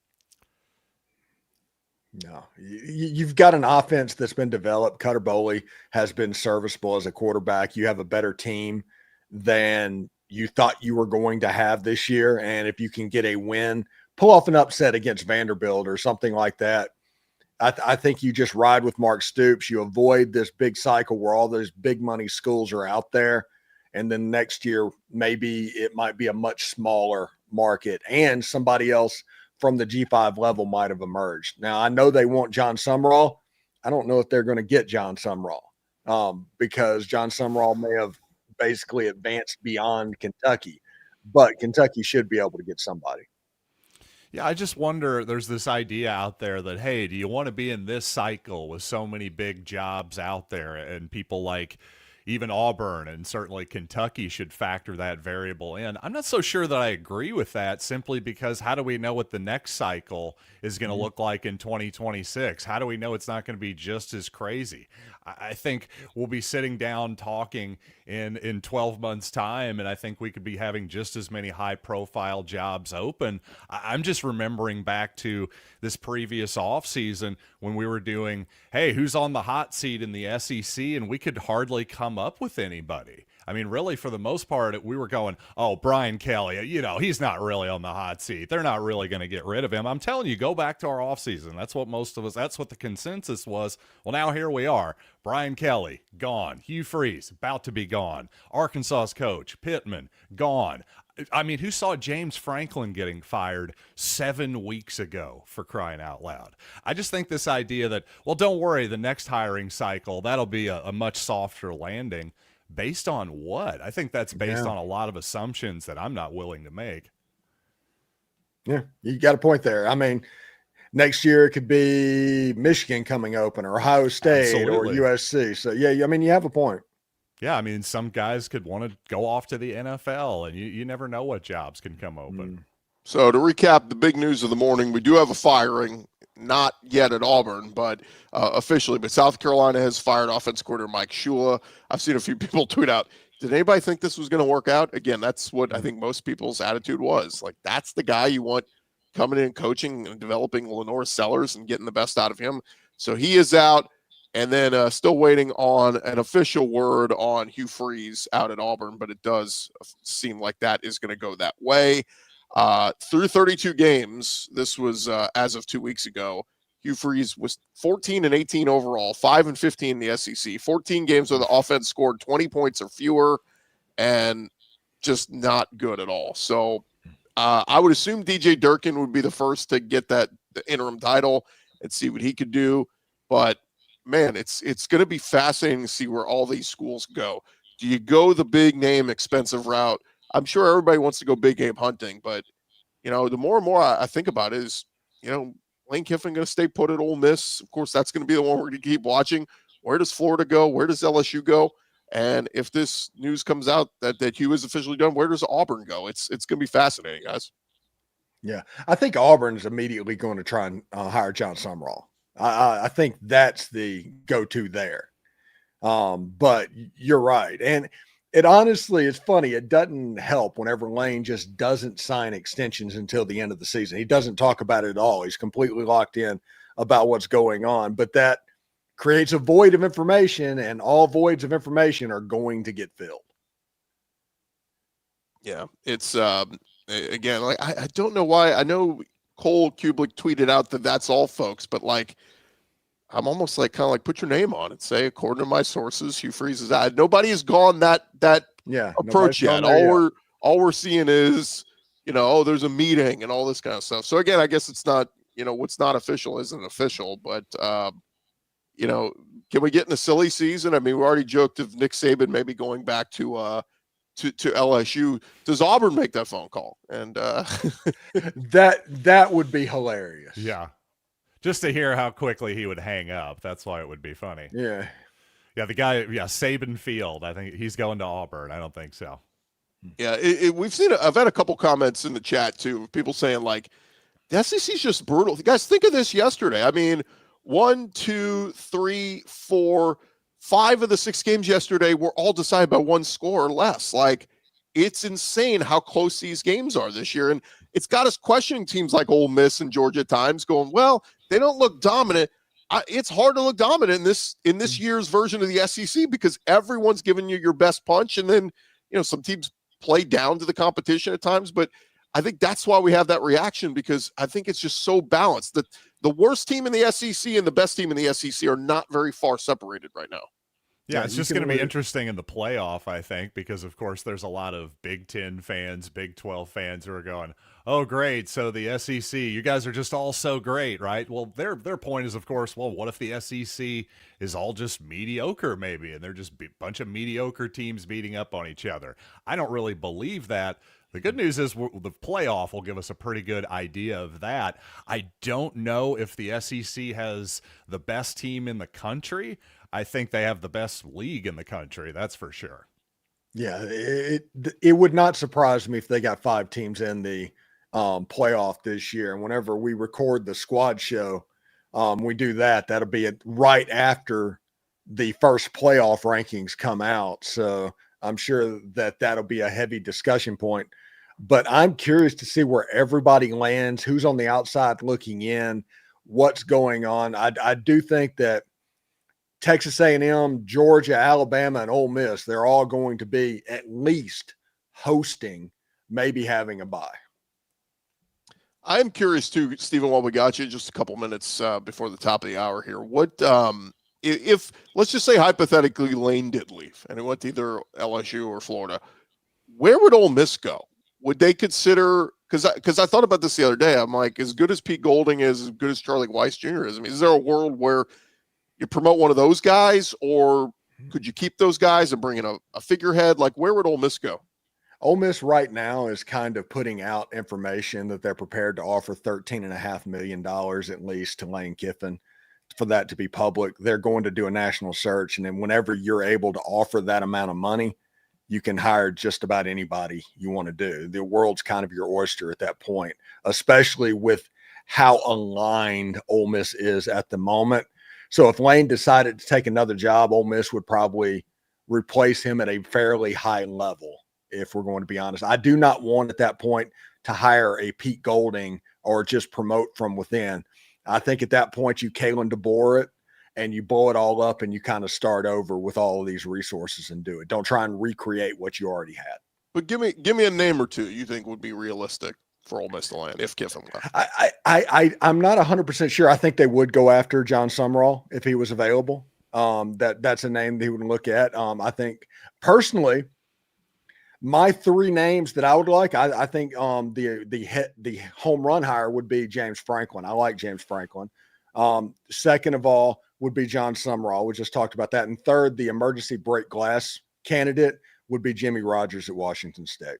No, you've got an offense that's been developed. Cutter Boley has been serviceable as a quarterback. You have a better team than you thought you were going to have this year. And if you can get a win, pull off an upset against Vanderbilt or something like that, I think you just ride with Mark Stoops. You avoid this big cycle where all those big money schools are out there. And then next year, maybe it might be a much smaller market and somebody else from the G5 level might have emerged. Now, I know they want John Sumrall. I don't know if they're going to get John Sumrall because John Sumrall may have basically advanced beyond Kentucky, but Kentucky should be able to get somebody. Yeah, I just wonder, there's this idea out there that, hey, do you want to be in this cycle with so many big jobs out there, and people like even Auburn and certainly Kentucky should factor that variable in. I'm not so sure that I agree with that, simply because how do we know what the next cycle is going to look like in 2026? How do we know it's not going to be just as crazy? I think we'll be sitting down talking in 12 months' time, and I think we could be having just as many high-profile jobs open. I'm just remembering back to this previous offseason when we were doing, hey, who's on the hot seat in the SEC, and we could hardly come up with anybody. I mean, really, for the most part, we were going, oh, Brian Kelly, he's not really on the hot seat. They're not really going to get rid of him. I'm telling you, go back to our offseason. That's what that's what the consensus was. Well, now here we are. Brian Kelly, gone. Hugh Freeze, about to be gone. Arkansas's coach, Pittman, gone. I mean, who saw James Franklin getting fired 7 weeks ago, for crying out loud? I just think this idea that, well, don't worry, the next hiring cycle, that'll be a much softer landing. Based on what? I think that's based on a lot of assumptions that I'm not willing to make. Yeah, you got a point there. I mean, next year it could be Michigan coming open or Ohio State or USC. So, yeah, I mean, you have a point. Yeah, I mean, some guys could want to go off to the NFL, and you never know what jobs can come open. So to recap the big news of the morning, we do have a firing, not yet at Auburn, but officially. But South Carolina has fired offense coordinator Mike Shula. I've seen a few people tweet out, did anybody think this was going to work out? Again, that's what I think most people's attitude was. Like, that's the guy you want coming in, coaching and developing Lenore Sellers and getting the best out of him. So he is out. And then still waiting on an official word on Hugh Freeze out at Auburn, but it does seem like that is going to go that way. Through 32 games, this was as of 2 weeks ago, Hugh Freeze was 14-18 overall, 5-15 in the SEC, 14 games where the offense scored 20 points or fewer, and just not good at all. So I would assume DJ Durkin would be the first to get the interim title and see what he could do. But man, it's going to be fascinating to see where all these schools go. Do you go the big name, expensive route? I'm sure everybody wants to go big game hunting, but the more and more I think about it is, Lane Kiffin going to stay put at Ole Miss. Of course, that's going to be the one we're going to keep watching. Where does Florida go? Where does LSU go? And if this news comes out that Hugh is officially done, where does Auburn go? It's going to be fascinating, guys. Yeah, I think Auburn's immediately going to try and hire John Sumrall. I think that's the go-to there. But you're right. And it honestly, it's funny. It doesn't help whenever Lane just doesn't sign extensions until the end of the season. He doesn't talk about it at all. He's completely locked in about what's going on, but that creates a void of information, and all voids of information are going to get filled. Yeah, it's again, like I don't know why. I know Cole Kublik tweeted out that that's all, folks, but like, I'm almost like kind of like put your name on it. Say, according to my sources, Hugh Freeze is out. Nobody has gone that approach yet. All we're seeing is, there's a meeting and all this kind of stuff. So again, I guess it's not, what's not official isn't official, but can we get in a silly season? I mean, we already joked of Nick Saban maybe going back to LSU. Does Auburn make that phone call? And that would be hilarious. Yeah. Just to hear how quickly he would hang up. That's why it would be funny. Yeah. Yeah, the guy, Saban Field. I think he's going to Auburn. I don't think so. Yeah, we've seen I've had a couple comments in the chat, too, people saying, like, the SEC's just brutal. Guys, think of this yesterday. I mean, 1, 2, 3, 4, 5 of the 6 games yesterday were all decided by one score or less. Like, it's insane how close these games are this year. And it's got us questioning teams like Ole Miss and Georgia at times, going, well, they don't look dominant. It's hard to look dominant in this year's version of the SEC because everyone's giving you your best punch. And then, some teams play down to the competition at times. But I think that's why we have that reaction, because I think it's just so balanced that the worst team in the SEC and the best team in the SEC are not very far separated right now. Yeah, it's just going to be interesting in the playoff, I think, because, of course, there's a lot of Big Ten fans, Big 12 fans who are going, oh, great, so the SEC, you guys are just all so great, right? Well, their point is, of course, well, what if the SEC is all just mediocre, maybe, and they're just a bunch of mediocre teams beating up on each other? I don't really believe that. The good news is the playoff will give us a pretty good idea of that. I don't know if the SEC has the best team in the country. I think they have the best league in the country. That's for sure. Yeah, it would not surprise me if they got 5 teams in the playoff this year. And whenever we record the squad show, we do that. That'll be right after the first playoff rankings come out. So I'm sure that'll be a heavy discussion point. But I'm curious to see where everybody lands, who's on the outside looking in, what's going on. I do think that Texas A&M, Georgia, Alabama, and Ole Miss, they're all going to be at least hosting, maybe having a bye. I'm curious too, Stephen, while we got you, just a couple minutes before the top of the hour here. What if let's just say hypothetically Lane did leave and it went to either LSU or Florida, where would Ole Miss go? Would they consider, because I thought about this the other day, I'm like, as good as Pete Golding is, as good as Charlie Weiss Jr. is, I mean, is there a world where you promote one of those guys, or could you keep those guys and bring in a figurehead? Like, where would Ole Miss go? Ole Miss right now is kind of putting out information that they're prepared to offer $13.5 million at least to Lane Kiffin for that to be public. They're going to do a national search. And then whenever you're able to offer that amount of money, you can hire just about anybody you want to do. The world's kind of your oyster at that point, especially with how aligned Ole Miss is at the moment. So if Lane decided to take another job, Ole Miss would probably replace him at a fairly high level, if we're going to be honest. I do not want at that point to hire a Pete Golding or just promote from within. I think at that point you Kalen DeBoer it and you blow it all up and you kind of start over with all of these resources and do it. Don't try and recreate what you already had. But give me a name or two you think would be realistic for Ole Miss to land if Kiffin left. I'm not 100% sure. I think they would go after John Sumrall if he was available. That's a name they would look at. I think personally, my three names that I would like, I think the home run hire would be James Franklin. I like James Franklin. Second of all would be John Sumrall. We just talked about that. And third, the emergency break glass candidate would be Jimmy Rogers at Washington State.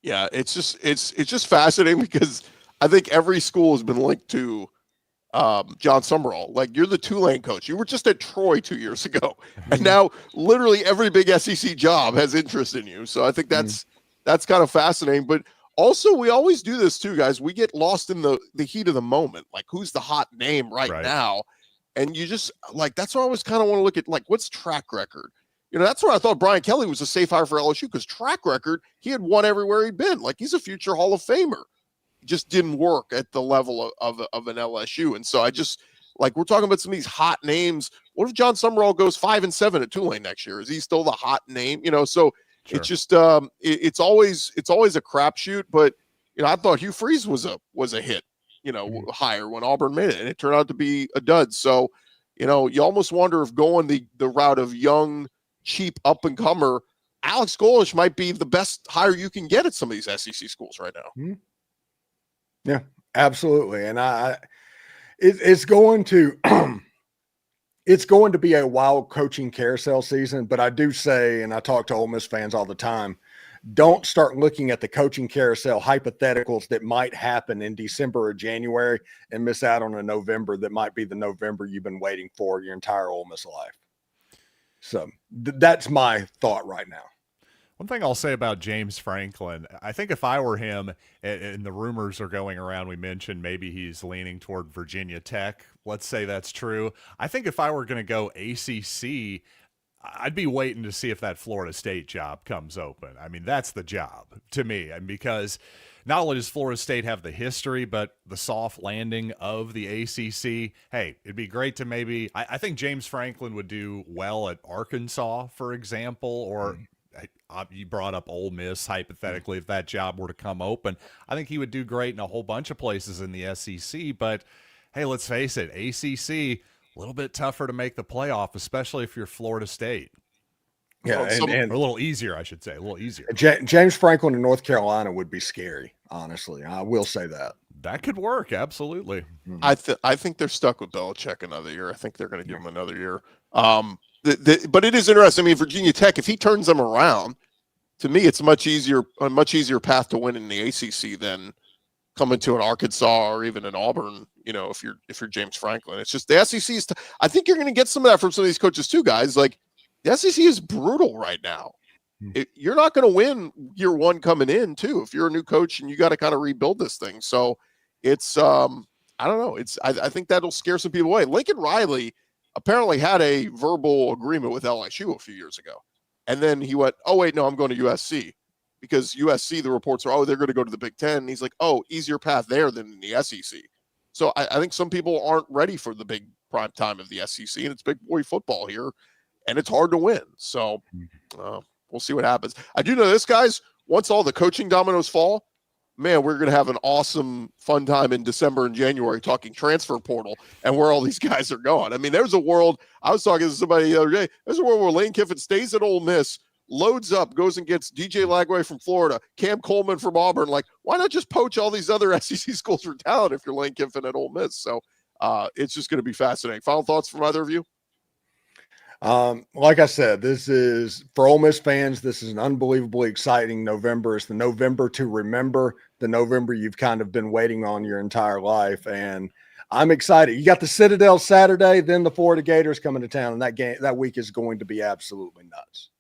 Yeah, it's just fascinating because I think every school has been linked to John Sumrall. Like, you're the Tulane coach. You were just at Troy 2 years ago, and now literally every big SEC job has interest in you. So I think that's kind of fascinating. But also, we always do this too, guys. We get lost in the heat of the moment. Like, who's the hot name right now? And you just like, that's why I always kind of want to look at, like, what's track record. You know, that's where I thought Brian Kelly was a safe hire for LSU, because track record, he had won everywhere he'd been. Like, he's a future Hall of Famer. Just didn't work at the level of an LSU. And so I just, like, we're talking about some of these hot names. What if John Sumrall goes 5-7 at Tulane next year? Is he still the hot name? You know, so it's just it's always a crapshoot. But you know, I thought Hugh Freeze was a hit, you know, hire when Auburn made it, and it turned out to be a dud. So, you know, you almost wonder if going the route of young, cheap up and comer, Alex Golesh might be the best hire you can get at some of these SEC schools right now. Mm-hmm. Yeah, absolutely. And it's going to be a wild coaching carousel season. But I do say, and I talk to Ole Miss fans all the time, don't start looking at the coaching carousel hypotheticals that might happen in December or January and miss out on a November that might be the November you've been waiting for your entire Ole Miss life. So that's my thought right now. One thing I'll say about James Franklin, I think if I were him, and the rumors are going around, we mentioned maybe he's leaning toward Virginia Tech. Let's say that's true. I think if I were going to go ACC, I'd be waiting to see if that Florida State job comes open. I mean, that's the job to me. And because not only does Florida State have the history, but the soft landing of the ACC, hey, it'd be great to maybe, I think James Franklin would do well at Arkansas, for example, or you brought up Ole Miss, hypothetically, if that job were to come open. I think he would do great in a whole bunch of places in the SEC. But, hey, let's face it, ACC, a little bit tougher to make the playoff, especially if you're Florida State. Yeah, and or a little easier, I should say, a little easier. James Franklin in North Carolina would be scary, honestly. I will say that. That could work, absolutely. Mm-hmm. I think they're stuck with Belichick another year. I think they're going to give him another year. But it is interesting. I mean, Virginia Tech, if he turns them around, to me, it's a much easier path to win in the ACC than coming to an Arkansas or even an Auburn. You know, if you're James Franklin, it's just the SEC is. I think you're going to get some of that from some of these coaches too, guys. Like, the SEC is brutal right now. You're not going to win year one coming in too if you're a new coach and you got to kind of rebuild this thing. So it's I don't know. I think that'll scare some people away. Lincoln Riley apparently had a verbal agreement with LSU a few years ago. And then he went, oh, wait, no, I'm going to USC. Because USC, the reports are, oh, they're going to go to the Big Ten. And he's like, oh, easier path there than in the SEC. So I think some people aren't ready for the big prime time of the SEC, and it's big boy football here, and it's hard to win. So we'll see what happens. I do know this, guys, once all the coaching dominoes fall, man, we're going to have an awesome, fun time in December and January talking transfer portal and where all these guys are going. I mean, there's a world, I was talking to somebody the other day, there's a world where Lane Kiffin stays at Ole Miss, loads up, goes and gets DJ Lagway from Florida, Cam Coleman from Auburn. Like, why not just poach all these other SEC schools for talent if you're Lane Kiffin at Ole Miss? So it's just going to be fascinating. Final thoughts from either of you? Like I said, this is for Ole Miss fans. This is an unbelievably exciting November. It's the November to remember, the November you've kind of been waiting on your entire life. And I'm excited. You got the Citadel Saturday, then the Florida Gators coming to town, and that week is going to be absolutely nuts.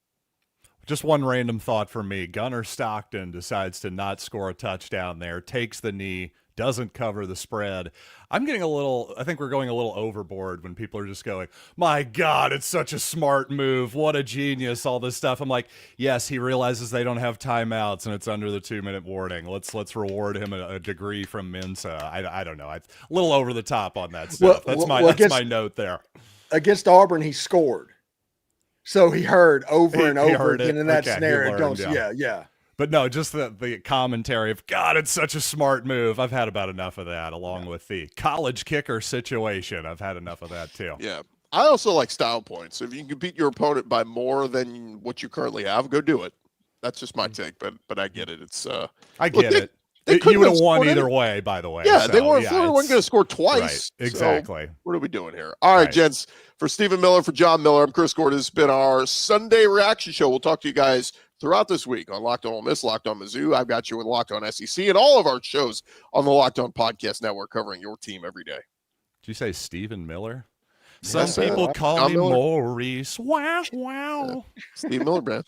Just one random thought from me. Gunnar Stockton decides to not score a touchdown there, takes the knee, doesn't cover the spread. I think we're going a little overboard when people are just going, my God, it's such a smart move. What a genius, all this stuff. I'm like, yes, he realizes they don't have timeouts and it's under the 2-minute warning. Let's reward him a degree from Mensa. I don't know. A little over the top on that stuff. That's my note there. Against Auburn, he scored. So he heard over and over again in that scenario. Yeah. But no, just the commentary of, God, it's such a smart move. I've had about enough of that, along with the college kicker situation. I've had enough of that, too. Yeah. I also like style points. If you can beat your opponent by more than what you currently have, go do it. That's just my take, but I get it. I get it. You would have won either way, by the way. Yeah, so, they weren't going to score twice. Right, exactly. So what are we doing here? All right, gents. For Stephen Miller, for John Miller, I'm Chris Gordy. This has been our Sunday reaction show. We'll talk to you guys throughout this week on Locked On Ole Miss, Locked On Mizzou. I've got you with Locked On SEC and all of our shows on the Locked On Podcast Network covering your team every day. Did you say Stephen Miller? Yes, Some people call me Maurice. Wow. Steve Miller, man.